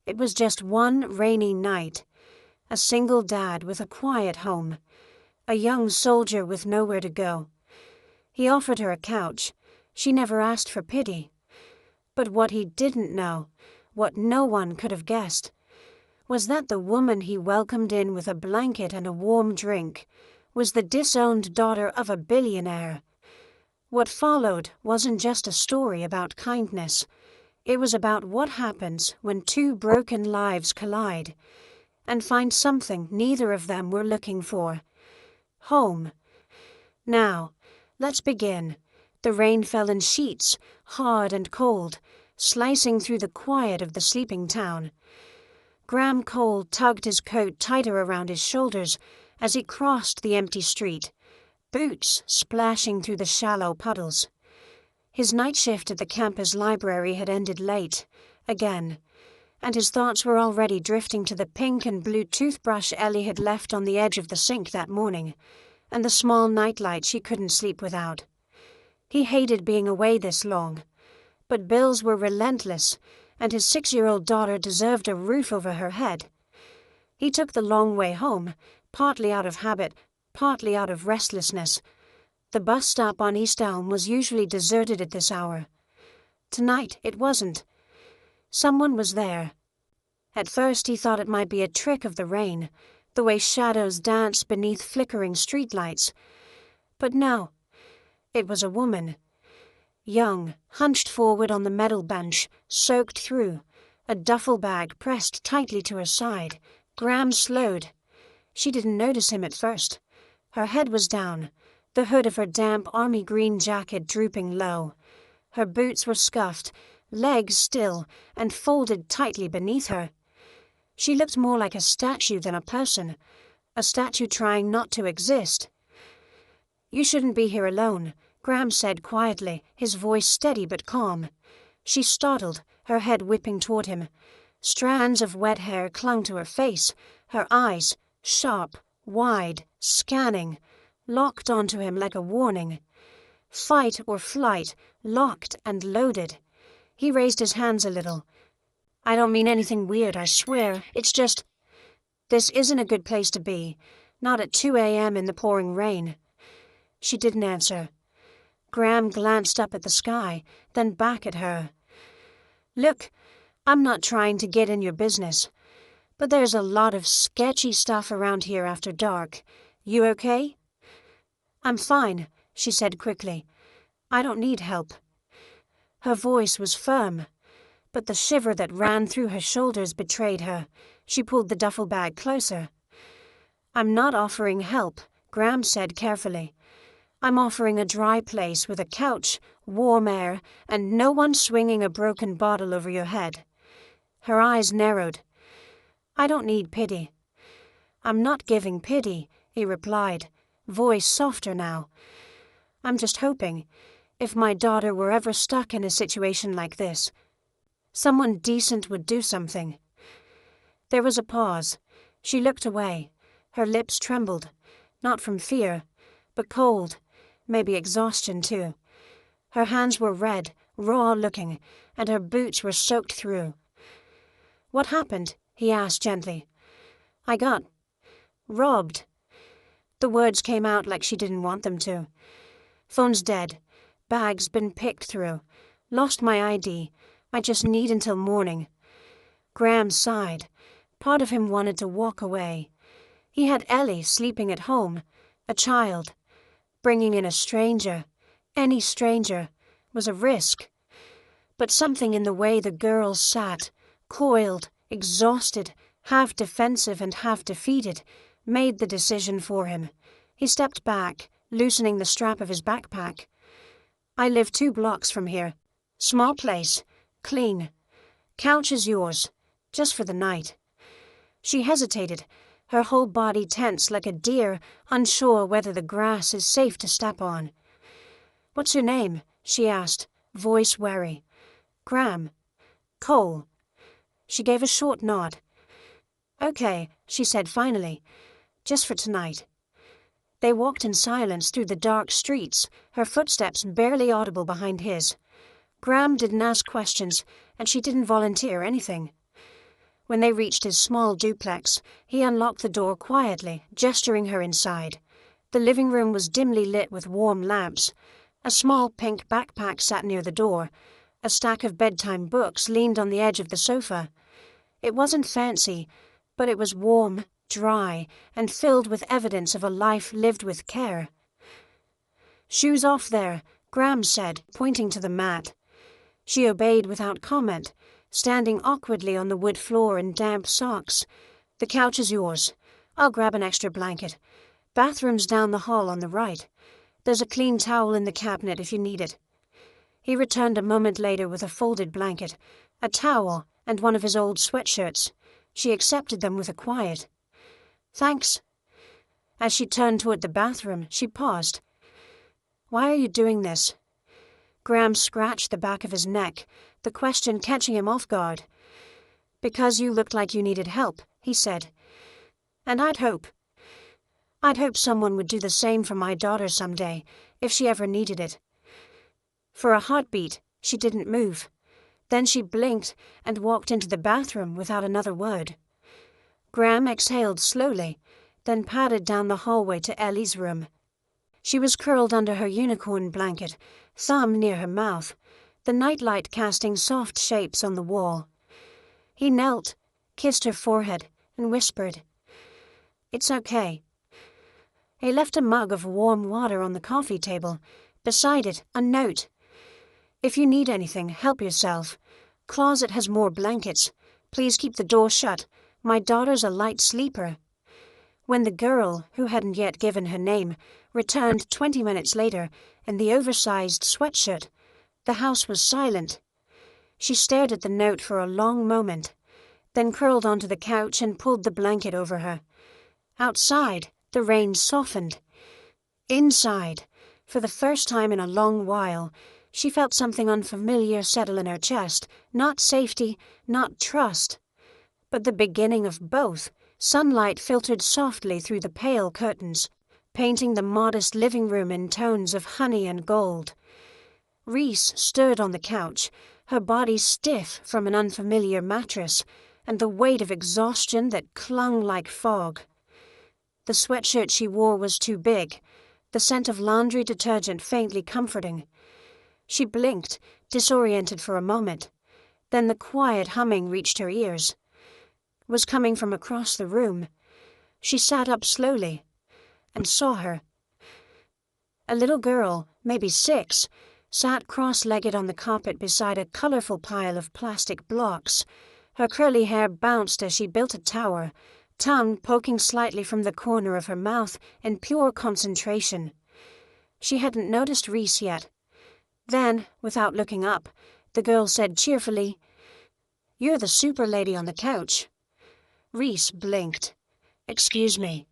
It was just one rainy night. A single dad with a quiet home. A young soldier with nowhere to go. He offered her a couch. She never asked for pity. But what he didn't know, what no one could have guessed, was that the woman he welcomed in with a blanket and a warm drink was the disowned daughter of a billionaire. What followed wasn't just a story about kindness. It was about what happens when two broken lives collide and find something neither of them were looking for. Home. Now, let's begin. The rain fell in sheets, hard and cold, slicing through the quiet of the sleeping town. Graham Cole tugged his coat tighter around his shoulders as he crossed the empty street, boots splashing through the shallow puddles. His night shift at the campus library had ended late, again, and his thoughts were already drifting to the pink and blue toothbrush Ellie had left on the edge of the sink that morning, and the small nightlight she couldn't sleep without. He hated being away this long, but bills were relentless, and his 6-year-old daughter deserved a roof over her head. He took the long way home, partly out of habit, partly out of restlessness. The bus stop on East Elm was usually deserted at this hour. Tonight it wasn't. Someone was there. At first he thought it might be a trick of the rain, the way shadows dance beneath flickering streetlights. But no, it was a woman. Young, hunched forward on the metal bench, soaked through, a duffel bag pressed tightly to her side. Graham slowed. She didn't notice him at first. Her head was down, the hood of her damp army green jacket drooping low. Her boots were scuffed, legs still, and folded tightly beneath her. She looked more like a statue than a person, a statue trying not to exist. "You shouldn't be here alone," Graham said quietly, his voice steady but calm. She startled, her head whipping toward him. Strands of wet hair clung to her face, her eyes, sharp, wide, scanning, locked onto him like a warning. Fight or flight, locked and loaded. He raised his hands a little. "I don't mean anything weird, I swear. It's just... This isn't a good place to be. Not at 2 a.m. in the pouring rain." She didn't answer. Graham glanced up at the sky, then back at her. "Look, I'm not trying to get in your business, but there's a lot of sketchy stuff around here after dark. You okay?" "I'm fine," she said quickly. "I don't need help." Her voice was firm, but the shiver that ran through her shoulders betrayed her. She pulled the duffel bag closer. "I'm not offering help," Graham said carefully. "I'm offering a dry place with a couch, warm air, and no one swinging a broken bottle over your head." Her eyes narrowed. "I don't need pity." "I'm not giving pity," he replied, voice softer now. "I'm just hoping, if my daughter were ever stuck in a situation like this, someone decent would do something." There was a pause. She looked away. Her lips trembled, not from fear, but cold, maybe exhaustion too. Her hands were red, raw-looking, and her boots were soaked through. "What happened?" he asked gently. "I got robbed." The words came out like she didn't want them to. "Phone's dead. Bag's been picked through. Lost my ID. I just need until morning." Graham sighed. Part of him wanted to walk away. He had Ellie sleeping at home, a child. Bringing in a stranger, any stranger, was a risk. But something in the way the girl sat, coiled, exhausted, half defensive and half defeated, made the decision for him. He stepped back, loosening the strap of his backpack. "I live 2 blocks from here. Small place, clean. Couch is yours, just for the night." She hesitated, her whole body tense like a deer, unsure whether the grass is safe to step on. "What's your name?" she asked, voice wary. "Graham. Cole." She gave a short nod. "Okay," she said finally, "just for tonight." They walked in silence through the dark streets, her footsteps barely audible behind his. Graham didn't ask questions, and she didn't volunteer anything. When they reached his small duplex, he unlocked the door quietly, gesturing her inside. The living room was dimly lit with warm lamps. A small pink backpack sat near the door. A stack of bedtime books leaned on the edge of the sofa. It wasn't fancy, but it was warm, dry, and filled with evidence of a life lived with care. "Shoes off there," Graham said, pointing to the mat. She obeyed without comment, standing awkwardly on the wood floor in damp socks. "The couch is yours. I'll grab an extra blanket. Bathroom's down the hall on the right. There's a clean towel in the cabinet if you need it." He returned a moment later with a folded blanket, a towel, and one of his old sweatshirts. She accepted them with a quiet "Thanks." As she turned toward the bathroom, she paused. "Why are you doing this?" Graham scratched the back of his neck, the question catching him off guard. "Because you looked like you needed help," he said. "And I'd hope someone would do the same for my daughter someday, if she ever needed it." For a heartbeat, she didn't move. Then she blinked and walked into the bathroom without another word. Graham exhaled slowly, then padded down the hallway to Ellie's room. She was curled under her unicorn blanket, thumb near her mouth, the nightlight casting soft shapes on the wall. He knelt, kissed her forehead, and whispered, "It's okay." He left a mug of warm water on the coffee table. Beside it, a note. "If you need anything, help yourself. Closet has more blankets. Please keep the door shut. My daughter's a light sleeper." When the girl, who hadn't yet given her name, returned 20 minutes later in the oversized sweatshirt, the house was silent. She stared at the note for a long moment, then curled onto the couch and pulled the blanket over her. Outside, the rain softened. Inside, for the first time in a long while, she felt something unfamiliar settle in her chest, not safety, not trust, but the beginning of both. Sunlight filtered softly through the pale curtains, painting the modest living room in tones of honey and gold. Reese stood on the couch, her body stiff from an unfamiliar mattress and the weight of exhaustion that clung like fog. The sweatshirt she wore was too big, the scent of laundry detergent faintly comforting. She blinked, disoriented for a moment. Then the quiet humming reached her ears. It was coming from across the room. She sat up slowly and saw her. A little girl, maybe 6, sat cross-legged on the carpet beside a colorful pile of plastic blocks. Her curly hair bounced as she built a tower, tongue poking slightly from the corner of her mouth in pure concentration. She hadn't noticed Reese yet. Then, without looking up, the girl said cheerfully, "You're the super lady on the couch." Reese blinked. "Excuse me."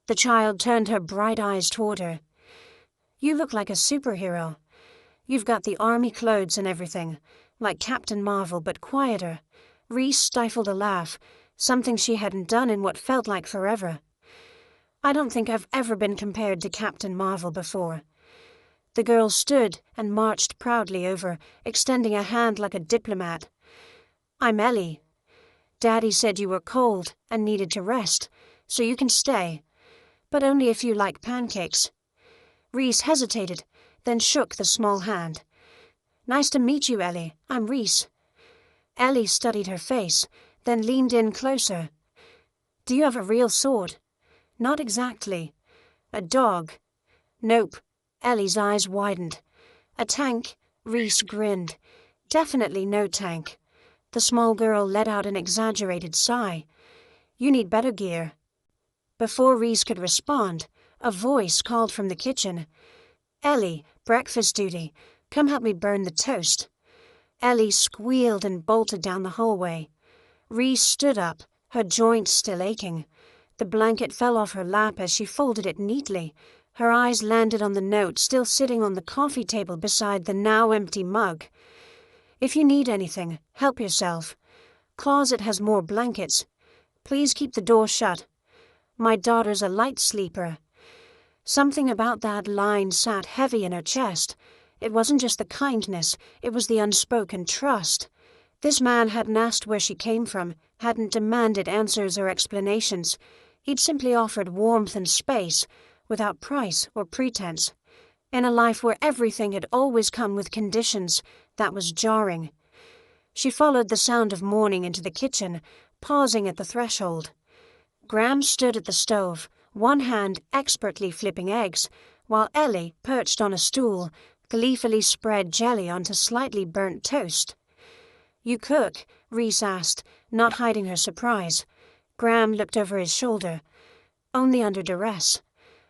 The child turned her bright eyes toward her. "You look like a superhero. You've got the army clothes and everything, like Captain Marvel, but quieter." Reese stifled a laugh, something she hadn't done in what felt like forever. "I don't think I've ever been compared to Captain Marvel before." The girl stood and marched proudly over, extending a hand like a diplomat. "I'm Ellie. Daddy said you were cold and needed to rest, so you can stay, but only if you like pancakes." Reese hesitated, then shook the small hand. "Nice to meet you, Ellie. I'm Reese." Ellie studied her face, then leaned in closer. "Do you have a real sword?" "Not exactly." "A dog?" "Nope." Ellie's eyes widened. "A tank?" Reese grinned. "Definitely no tank." The small girl let out an exaggerated sigh. "You need better gear." Before Reese could respond, a voice called from the kitchen. "Ellie, breakfast duty. Come help me burn the toast." Ellie squealed and bolted down the hallway. Reese stood up, her joints still aching. The blanket fell off her lap as she folded it neatly. Her eyes landed on the note still sitting on the coffee table beside the now empty mug. "If you need anything, help yourself. Closet has more blankets. Please keep the door shut. My daughter's a light sleeper." Something about that line sat heavy in her chest. It wasn't just the kindness, it was the unspoken trust. This man hadn't asked where she came from, hadn't demanded answers or explanations. He'd simply offered warmth and space, without price or pretense. In a life where everything had always come with conditions, that was jarring. She followed the sound of mourning into the kitchen, pausing at the threshold. Graham stood at the stove, one hand expertly flipping eggs, while Ellie, perched on a stool, gleefully spread jelly onto slightly burnt toast. "You cook?" Rhys asked, not hiding her surprise. Graham looked over his shoulder. "Only under duress,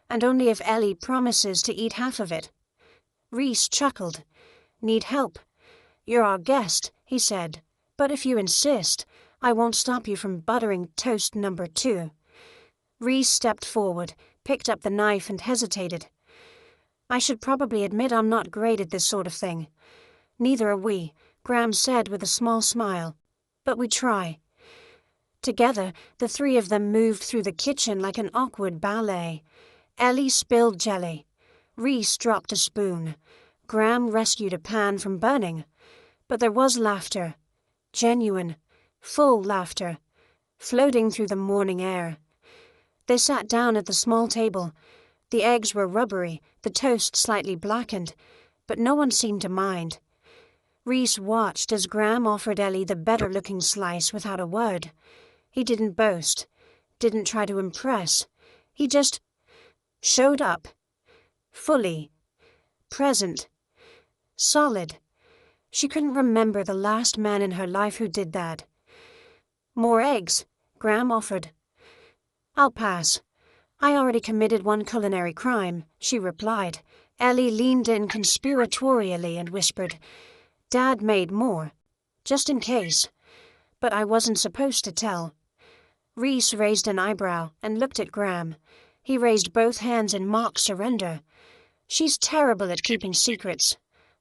and only if Ellie promises to eat half of it." Rhys chuckled. "Need help?" "You're our guest," he said, "but if you insist, I won't stop you from buttering toast number 2. Rhys stepped forward, picked up the knife and hesitated. "I should probably admit I'm not great at this sort of thing." "Neither are we," Graham said with a small smile. "But we try." Together, the three of them moved through the kitchen like an awkward ballet. Ellie spilled jelly. Rhys dropped a spoon. Graham rescued a pan from burning. But there was laughter. Genuine, full laughter, floating through the morning air. They sat down at the small table. The eggs were rubbery, the toast slightly blackened, but no one seemed to mind. Rhys watched as Graham offered Ellie the better-looking slice without a word. He didn't boast, didn't try to impress. He just showed up. Fully. Present. Solid. She couldn't remember the last man in her life who did that. "More eggs," Graham offered. "I'll pass. I already committed one culinary crime," she replied. Ellie leaned in conspiratorially and whispered, "Dad made more. Just in case. But I wasn't supposed to tell." Rhys raised an eyebrow and looked at Graham. He raised both hands in mock surrender. "She's terrible at keeping secrets."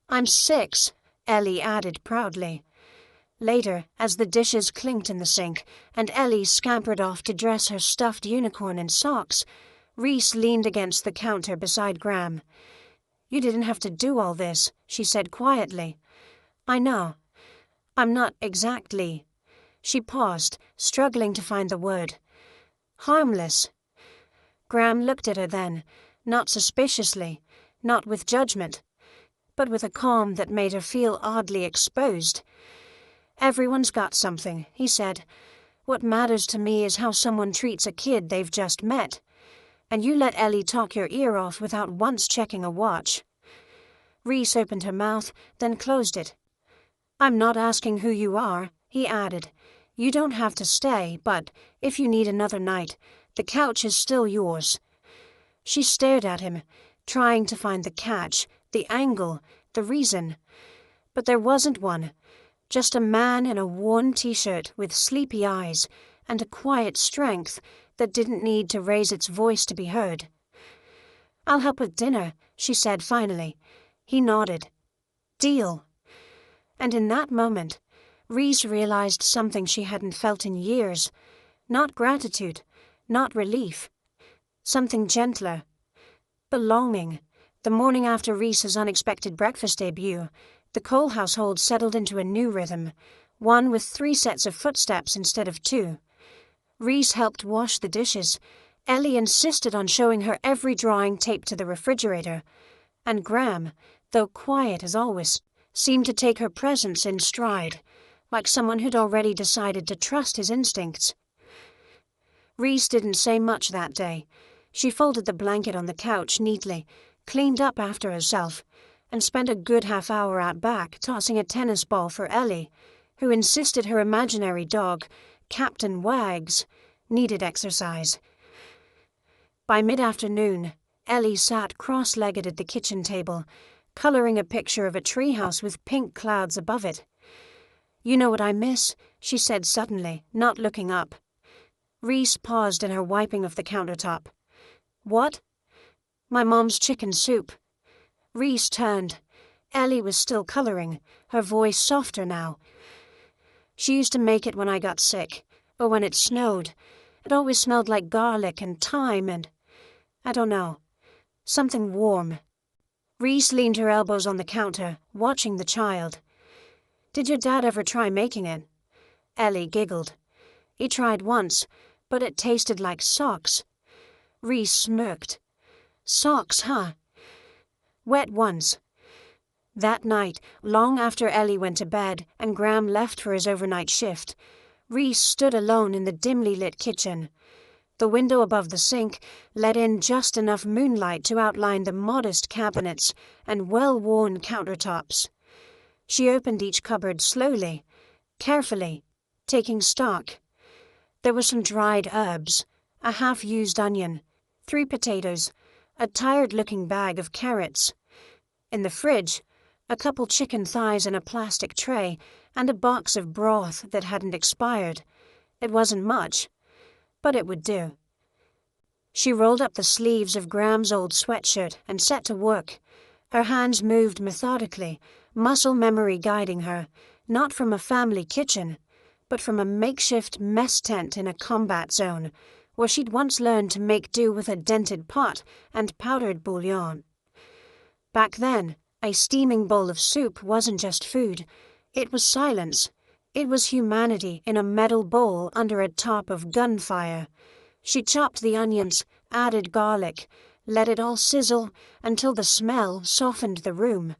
"I'm 6, Ellie added proudly. Later, as the dishes clinked in the sink and Ellie scampered off to dress her stuffed unicorn in socks, Rhys leaned against the counter beside Graham. "You didn't have to do all this," she said quietly. "I know. I'm not exactly..." She paused, struggling to find the word. "Harmless." Graham looked at her then, not suspiciously, not with judgment, but with a calm that made her feel oddly exposed. "Everyone's got something," he said. "What matters to me is how someone treats a kid they've just met. And you let Ellie talk your ear off without once checking a watch." Rhys opened her mouth, then closed it. "I'm not asking who you are," he added. "You don't have to stay, but if you need another night, the couch is still yours." She stared at him, trying to find the catch, the angle, the reason. But there wasn't one. Just a man in a worn t-shirt with sleepy eyes and a quiet strength that didn't need to raise its voice to be heard. "I'll help with dinner," she said finally. He nodded. "Deal." And in that moment, Rhys realized something she hadn't felt in years. Not gratitude, not relief. Something gentler. Belonging. The morning after Rhys's unexpected breakfast debut, the Cole household settled into a new rhythm, one with 3 sets of footsteps instead of 2. Rhys helped wash the dishes. Ellie insisted on showing her every drawing taped to the refrigerator. And Graham, though quiet as always, seemed to take her presence in stride, like someone who'd already decided to trust his instincts. Rhys didn't say much that day. She folded the blanket on the couch neatly, cleaned up after herself, and spent a good half-hour out back tossing a tennis ball for Ellie, who insisted her imaginary dog, Captain Wags, needed exercise. By mid-afternoon, Ellie sat cross-legged at the kitchen table, coloring a picture of a treehouse with pink clouds above it. "You know what I miss?" she said suddenly, not looking up. Rhys paused in her wiping of the countertop. "What?" "My mom's chicken soup." Rhys turned. Ellie was still coloring, her voice softer now. "She used to make it when I got sick, or when it snowed. It always smelled like garlic and thyme and... I don't know. Something warm." Rhys leaned her elbows on the counter, watching the child. "Did your dad ever try making it?" Ellie giggled. He tried once, but it tasted like socks. Reese smirked. Socks, huh? Wet ones. That night, long after Ellie went to bed and Graham left for his overnight shift, Reese stood alone in the dimly lit kitchen. The window above the sink let in just enough moonlight to outline the modest cabinets and well-worn countertops. She opened each cupboard slowly, carefully, taking stock. There were some dried herbs, a half-used onion, 3 potatoes, a tired-looking bag of carrots. In the fridge, a couple chicken thighs in a plastic tray, and a box of broth that hadn't expired. It wasn't much, but it would do. She rolled up the sleeves of Graham's old sweatshirt and set to work. Her hands moved methodically, muscle memory guiding her, not from a family kitchen, but from a makeshift mess tent in a combat zone, where she'd once learned to make do with a dented pot and powdered bouillon. Back then, a steaming bowl of soup wasn't just food. It was silence. It was humanity in a metal bowl under a top of gunfire. She chopped the onions, added garlic, let it all sizzle until the smell softened the room.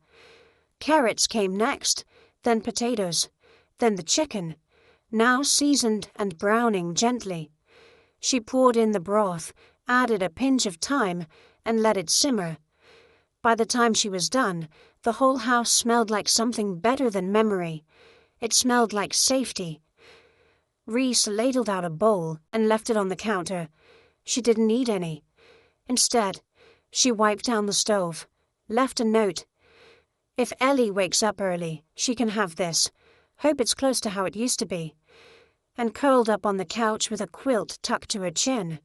Carrots came next, then potatoes, then the chicken, now seasoned and browning gently. She poured in the broth, added a pinch of thyme, and let it simmer. By the time she was done, the whole house smelled like something better than memory. It smelled like safety. Reese ladled out a bowl and left it on the counter. She didn't need any. Instead, she wiped down the stove, left a note. If Ellie wakes up early, she can have this. Hope it's close to how it used to be. And curled up on the couch with a quilt tucked to her chin.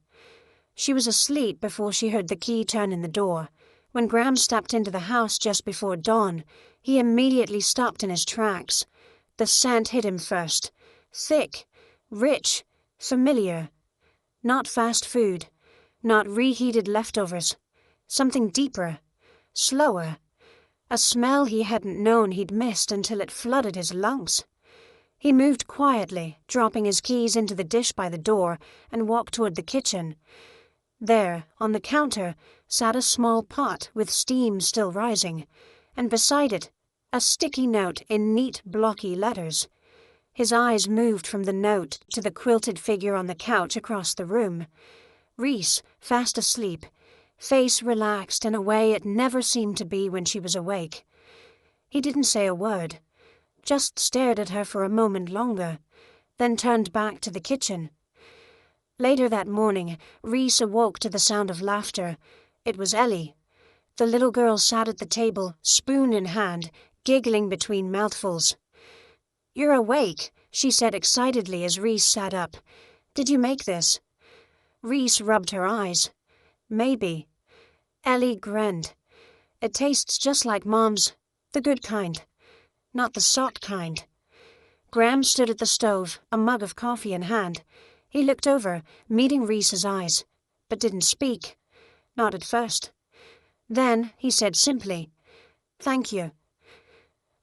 She was asleep before she heard the key turn in the door. When Graham stepped into the house just before dawn, he immediately stopped in his tracks. The scent hit him first. Thick, rich, familiar. Not fast food. Not reheated leftovers. Something deeper. Slower. A smell he hadn't known he'd missed until it flooded his lungs. He moved quietly, dropping his keys into the dish by the door, and walked toward the kitchen. There, on the counter, sat a small pot with steam still rising, and beside it, a sticky note in neat, blocky letters. His eyes moved from the note to the quilted figure on the couch across the room. Reese, fast asleep, face relaxed in a way it never seemed to be when she was awake. He didn't say a word, just stared at her for a moment longer, then turned back to the kitchen. Later that morning, Reese awoke to the sound of laughter. It was Ellie. The little girl sat at the table, spoon in hand, giggling between mouthfuls. "You're awake," she said excitedly as Reese sat up. "Did you make this?" Reese rubbed her eyes. "Maybe." Ellie grinned. "It tastes just like Mom's, the good kind, not the sock kind." Graham stood at the stove, a mug of coffee in hand. He looked over, meeting Reese's eyes, but didn't speak. Not at first. Then he said simply, "Thank you."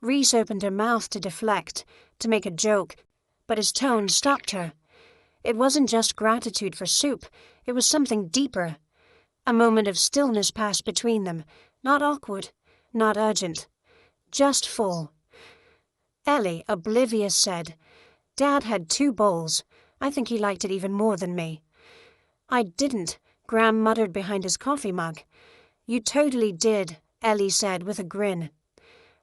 Reese opened her mouth to deflect, to make a joke, but his tone stopped her. It wasn't just gratitude for soup, it was something deeper. A moment of stillness passed between them, not awkward, not urgent, just full. Ellie, oblivious, said, "Dad had 2 bowls. I think he liked it even more than me." "I didn't," Graham muttered behind his coffee mug. "You totally did," Ellie said with a grin.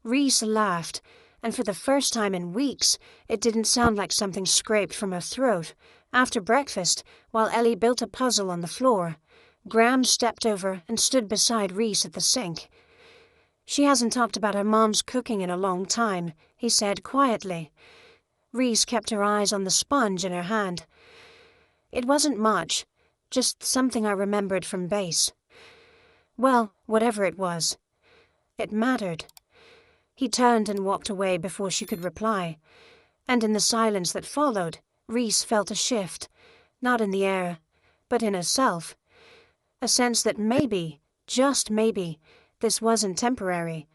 Reese laughed, and for the first time in weeks, it didn't sound like something scraped from her throat. After breakfast, while Ellie built a puzzle on the floor, Graham stepped over and stood beside Reese at the sink. "She hasn't talked about her mom's cooking in a long time," he said quietly. Reese kept her eyes on the sponge in her hand. "It wasn't much, just something I remembered from base. Well, whatever it was, it mattered." He turned and walked away before she could reply, and in the silence that followed, Reese felt a shift, not in the air, but in herself. A sense that maybe, just maybe, this wasn't temporary,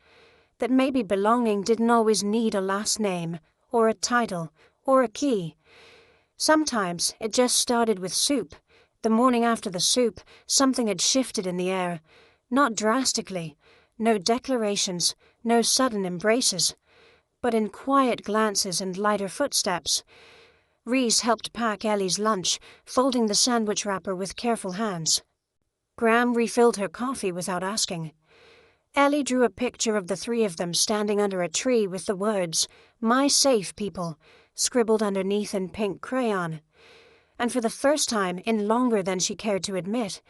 that maybe belonging didn't always need a last name, or a title, or a key. Sometimes it just started with soup. The morning after the soup, something had shifted in the air. Not drastically, no declarations, no sudden embraces, but in quiet glances and lighter footsteps. Rhys helped pack Ellie's lunch, folding the sandwich wrapper with careful hands. Graham refilled her coffee without asking. Ellie drew a picture of the three of them standing under a tree with the words, "My safe people," scribbled underneath in pink crayon. And for the first time in longer than she cared to admit,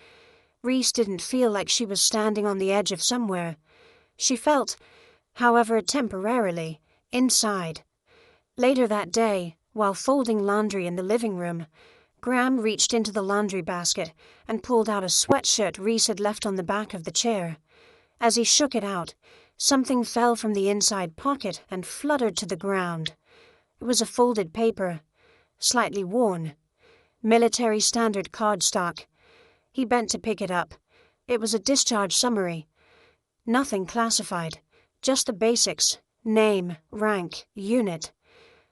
Rhys didn't feel like she was standing on the edge of somewhere. She felt, however temporarily, inside. Later that day, while folding laundry in the living room, Graham reached into the laundry basket and pulled out a sweatshirt Rhys had left on the back of the chair. As he shook it out, something fell from the inside pocket and fluttered to the ground. It was a folded paper, slightly worn. Military standard cardstock. He bent to pick it up. It was a discharge summary. Nothing classified, just the basics: name, rank, unit.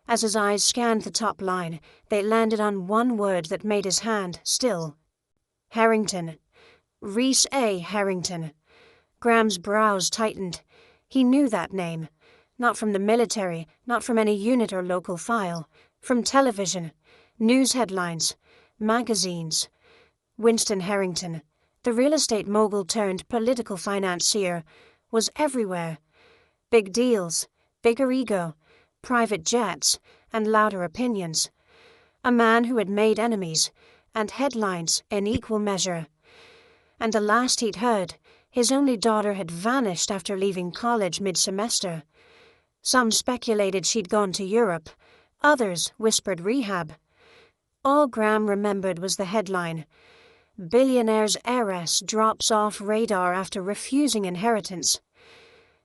As his eyes scanned the top line, they landed on one word that made his hand still. Harrington. Rhys A. Harrington. Graham's brows tightened. He knew that name. Not from the military, not from any unit or local file. From television, news headlines, magazines. Winston Harrington, the real estate mogul turned political financier, was everywhere. Big deals, bigger ego, private jets, and louder opinions. A man who had made enemies, and headlines in equal measure. And the last he'd heard, his only daughter had vanished after leaving college mid-semester. Some speculated she'd gone to Europe, others whispered rehab. All Graham remembered was the headline, "Billionaire's heiress drops off radar after refusing inheritance."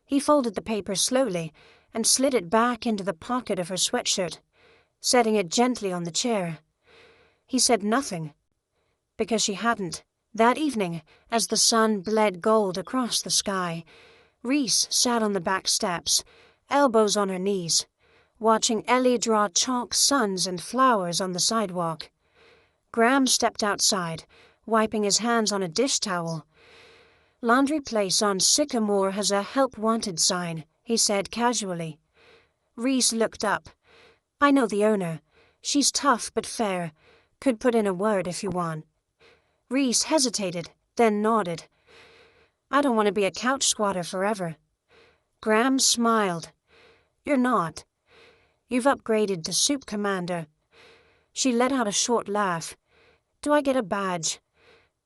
He folded the paper slowly and slid it back into the pocket of her sweatshirt, setting it gently on the chair. He said nothing, because she hadn't. That evening, as the sun bled gold across the sky, Rhys sat on the back steps, elbows on her knees, watching Ellie draw chalk suns and flowers on the sidewalk. Graham stepped outside, wiping his hands on a dish towel. "Laundry place on Sycamore has a help wanted sign," he said casually. Rhys looked up. "I know the owner. She's tough but fair. Could put in a word if you want." Rhys hesitated, then nodded. "I don't want to be a couch squatter forever." Graham smiled. "You're not. You've upgraded to soup commander." She let out a short laugh. "Do I get a badge?"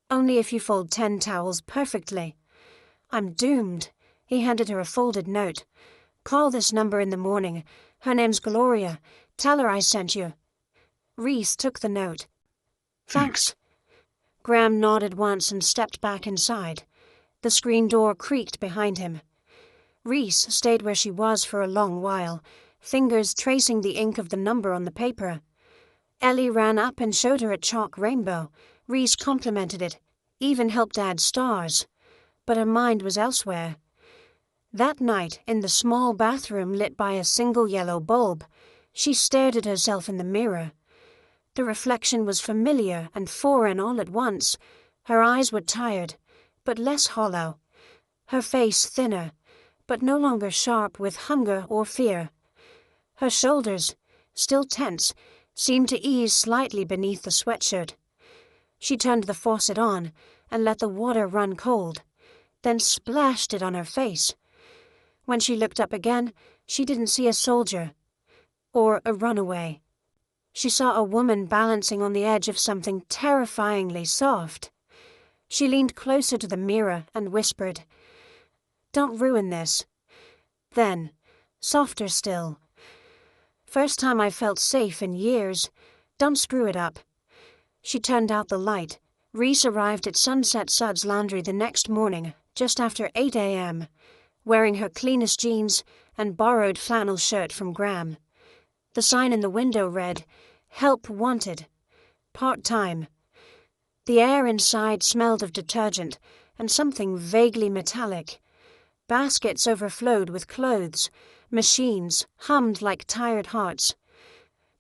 "Only if you fold 10 towels perfectly." "I'm doomed." He handed her a folded note. "Call this number in the morning. Her name's Gloria. Tell her I sent you." Rhys took the note. "Thanks." Graham nodded once and stepped back inside. The screen door creaked behind him. Rhys stayed where she was for a long while, fingers tracing the ink of the number on the paper. Ellie ran up and showed her a chalk rainbow. Rhys complimented it, even helped add stars. But her mind was elsewhere. That night, in the small bathroom lit by a single yellow bulb, she stared at herself in the mirror. The reflection was familiar and foreign all at once. Her eyes were tired, but less hollow. Her face thinner, but no longer sharp with hunger or fear. Her shoulders, still tense, seemed to ease slightly beneath the sweatshirt. She turned the faucet on and let the water run cold, then splashed it on her face. When she looked up again, she didn't see a soldier or a runaway. She saw a woman balancing on the edge of something terrifyingly soft. She leaned closer to the mirror and whispered, "Don't ruin this." Then, softer still, "First time I felt safe in years. Don't screw it up." She turned out the light. Rhys arrived at Sunset Suds Laundry the next morning, just after 8 a.m., wearing her cleanest jeans and borrowed flannel shirt from Graham. The sign in the window read, "Help wanted. Part-time." The air inside smelled of detergent and something vaguely metallic. Baskets overflowed with clothes. Machines hummed like tired hearts.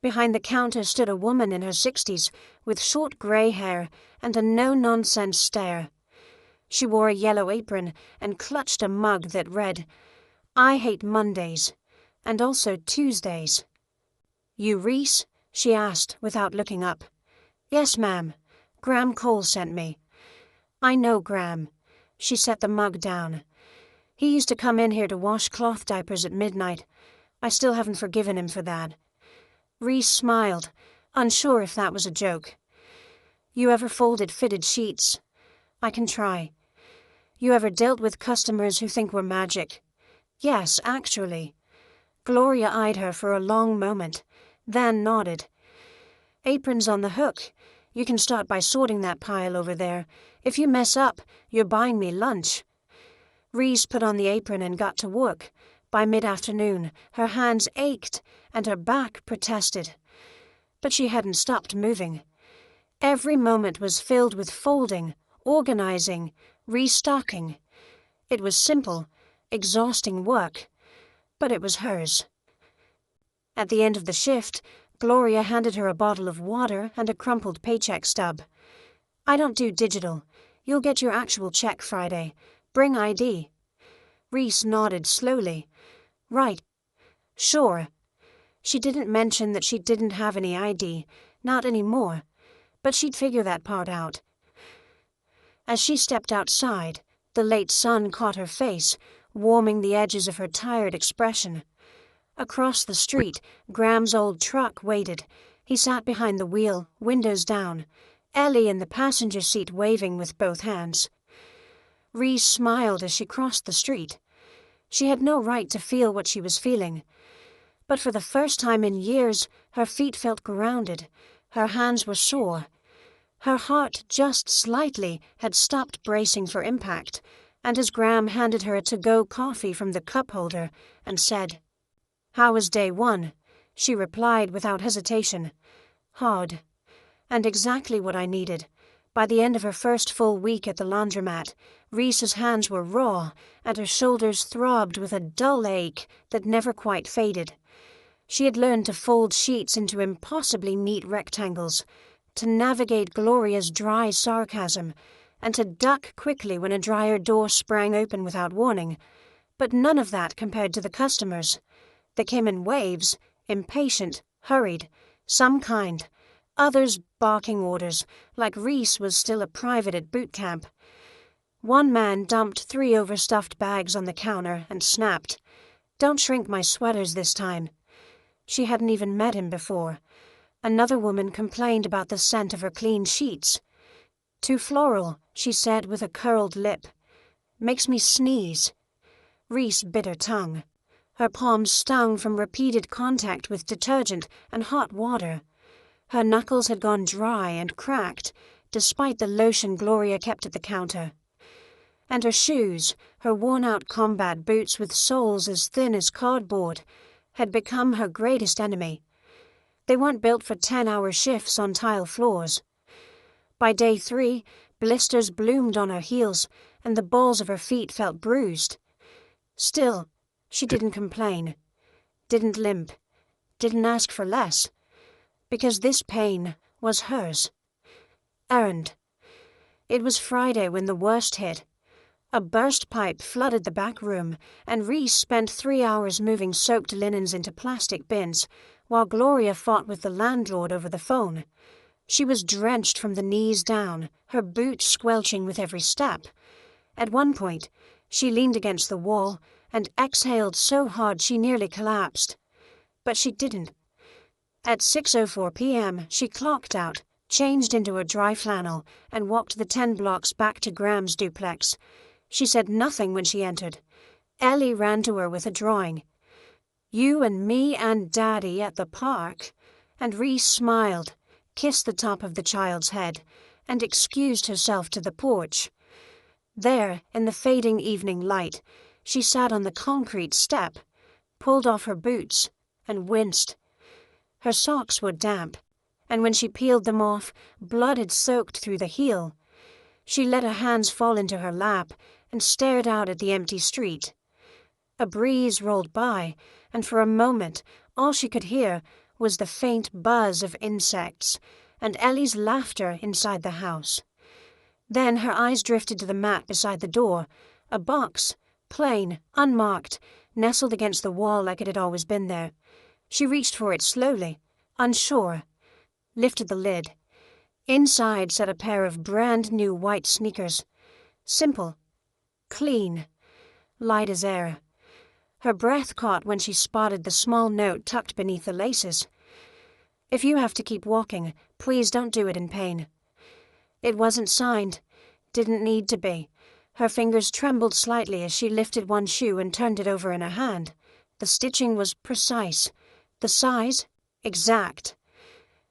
Behind the counter stood a woman in her 60s with short grey hair and a no-nonsense stare. She wore a yellow apron and clutched a mug that read, "I hate Mondays, and also Tuesdays." "You Reese?" she asked without looking up. "Yes, ma'am. Graham Cole sent me." "I know Graham." She set the mug down. "He used to come in here to wash cloth diapers at midnight. I still haven't forgiven him for that." Reese smiled, unsure if that was a joke. "You ever folded fitted sheets?" "I can try." "You ever dealt with customers who think we're magic?" "Yes, actually." Gloria eyed her for a long moment, then nodded. "Apron's on the hook. You can start by sorting that pile over there. If you mess up, you're buying me lunch." Reese put on the apron and got to work. By mid-afternoon, her hands ached and her back protested. But she hadn't stopped moving. Every moment was filled with folding, organizing, restocking. It was simple, exhausting work, but it was hers. At the end of the shift, Gloria handed her a bottle of water and a crumpled paycheck stub. "I don't do digital. You'll get your actual check Friday. Bring ID." Reese nodded slowly. "Right. Sure." She didn't mention that she didn't have any ID, not anymore, but she'd figure that part out. As she stepped outside, the late sun caught her face, warming the edges of her tired expression. Across the street, Graham's old truck waited. He sat behind the wheel, windows down, Ellie in the passenger seat waving with both hands. Reese smiled as she crossed the street. She had no right to feel what she was feeling. But for the first time in years, her feet felt grounded. Her hands were sore. Her heart, just slightly, had stopped bracing for impact, and as Graham handed her a to-go coffee from the cup holder and said, "How was day one?" she replied without hesitation, "Hard. And exactly what I needed." By the end of her first full week at the laundromat, Reese's hands were raw and her shoulders throbbed with a dull ache that never quite faded. She had learned to fold sheets into impossibly neat rectangles, to navigate Gloria's dry sarcasm, and to duck quickly when a dryer door sprang open without warning. But none of that compared to the customers. They came in waves, impatient, hurried, some kind, others barking orders, like Reese was still a private at boot camp. One man dumped 3 overstuffed bags on the counter and snapped, "Don't shrink my sweaters this time." She hadn't even met him before. Another woman complained about the scent of her clean sheets. "Too floral," she said with a curled lip. "Makes me sneeze." Reese bit her tongue. Her palms stung from repeated contact with detergent and hot water. Her knuckles had gone dry and cracked, despite the lotion Gloria kept at the counter. And her shoes, her worn-out combat boots with soles as thin as cardboard, had become her greatest enemy. They weren't built for 10-hour shifts on tile floors. By day 3, blisters bloomed on her heels, and the balls of her feet felt bruised. Still, she didn't complain, didn't limp, didn't ask for less, because this pain was hers. Earned. It was Friday when the worst hit. A burst pipe flooded the back room, and Reese spent 3 hours moving soaked linens into plastic bins, while Gloria fought with the landlord over the phone. She was drenched from the knees down, her boots squelching with every step. At one point, she leaned against the wall and exhaled so hard she nearly collapsed. But she didn't. At 6:04 p.m., she clocked out, changed into a dry flannel, and walked the 10 blocks back to Graham's duplex. She said nothing when she entered. Ellie ran to her with a drawing. "You and me and Daddy at the park," and Reese smiled, kissed the top of the child's head, and excused herself to the porch. There, in the fading evening light, she sat on the concrete step, pulled off her boots, and winced. Her socks were damp, and when she peeled them off, blood had soaked through the heel. She let her hands fall into her lap and stared out at the empty street. A breeze rolled by, and for a moment all she could hear was the faint buzz of insects and Ellie's laughter inside the house. Then her eyes drifted to the mat beside the door, a box, plain, unmarked, nestled against the wall like it had always been there. She reached for it slowly, unsure, lifted the lid. Inside sat a pair of brand-new white sneakers. Simple, clean, light as air. Her breath caught when she spotted the small note tucked beneath the laces. "If you have to keep walking, please don't do it in pain." It wasn't signed. Didn't need to be. Her fingers trembled slightly as she lifted one shoe and turned it over in her hand. The stitching was precise. The size, exact.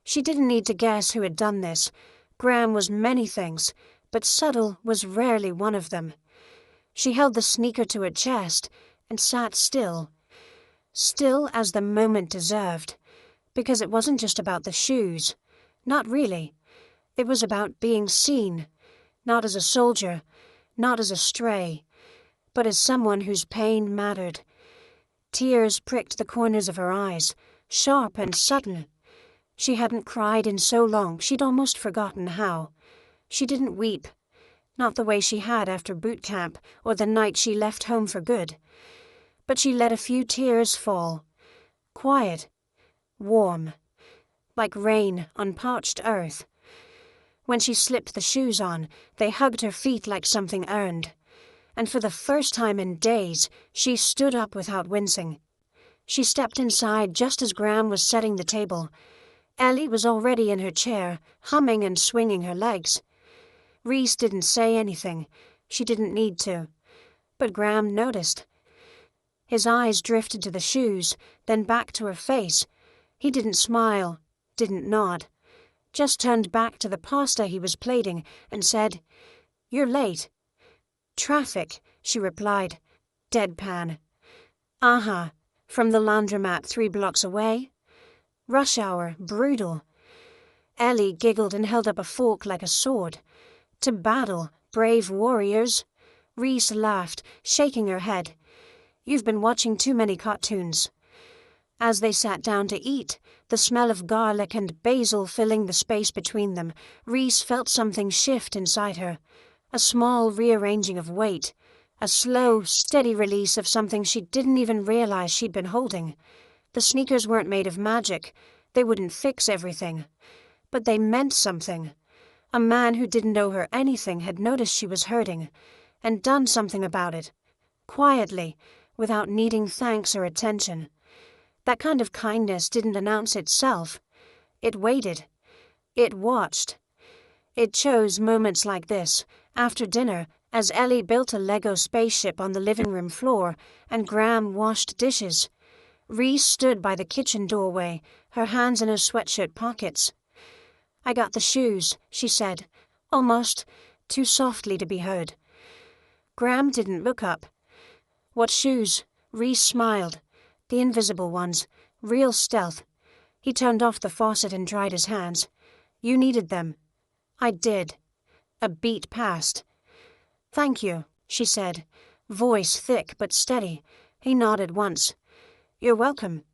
She didn't need to guess who had done this. Graham was many things, but subtle was rarely one of them. She held the sneaker to her chest and sat still. Still as the moment deserved. Because it wasn't just about the shoes. Not really. It was about being seen. Not as a soldier, not as a stray, but as someone whose pain mattered. Tears pricked the corners of her eyes, sharp and sudden. She hadn't cried in so long she'd almost forgotten how. She didn't weep. Not the way she had after boot camp or the night she left home for good. But she let a few tears fall. Quiet. Warm. Like rain on parched earth. When she slipped the shoes on, they hugged her feet like something earned. And for the first time in days, she stood up without wincing. She stepped inside just as Graham was setting the table. Ellie was already in her chair, humming and swinging her legs. Reese didn't say anything. She didn't need to. But Graham noticed. His eyes drifted to the shoes, then back to her face. He didn't smile, didn't nod. Just turned back to the pasta he was plating and said, "You're late." "Traffic," she replied, deadpan. "Uh-huh, from the laundromat 3 blocks away?" "Rush hour, brutal." Ellie giggled and held up a fork like a sword. "To battle, brave warriors." Reese laughed, shaking her head. "You've been watching too many cartoons." As they sat down to eat, the smell of garlic and basil filling the space between them, Reese felt something shift inside her. A small rearranging of weight. A slow, steady release of something she didn't even realize she'd been holding. The sneakers weren't made of magic. They wouldn't fix everything. But they meant something. A man who didn't owe her anything had noticed she was hurting, and done something about it. Quietly, without needing thanks or attention. That kind of kindness didn't announce itself. It waited. It watched. It chose moments like this, after dinner, as Ellie built a Lego spaceship on the living room floor and Graham washed dishes. Reese stood by the kitchen doorway, her hands in her sweatshirt pockets. "I got the shoes," she said, almost too softly to be heard. Graham didn't look up. "What shoes?" Reese smiled. "The invisible ones. Real stealth." He turned off the faucet and dried his hands. "You needed them." "I did." A beat passed. "Thank you," she said, voice thick but steady. He nodded once. "You're welcome."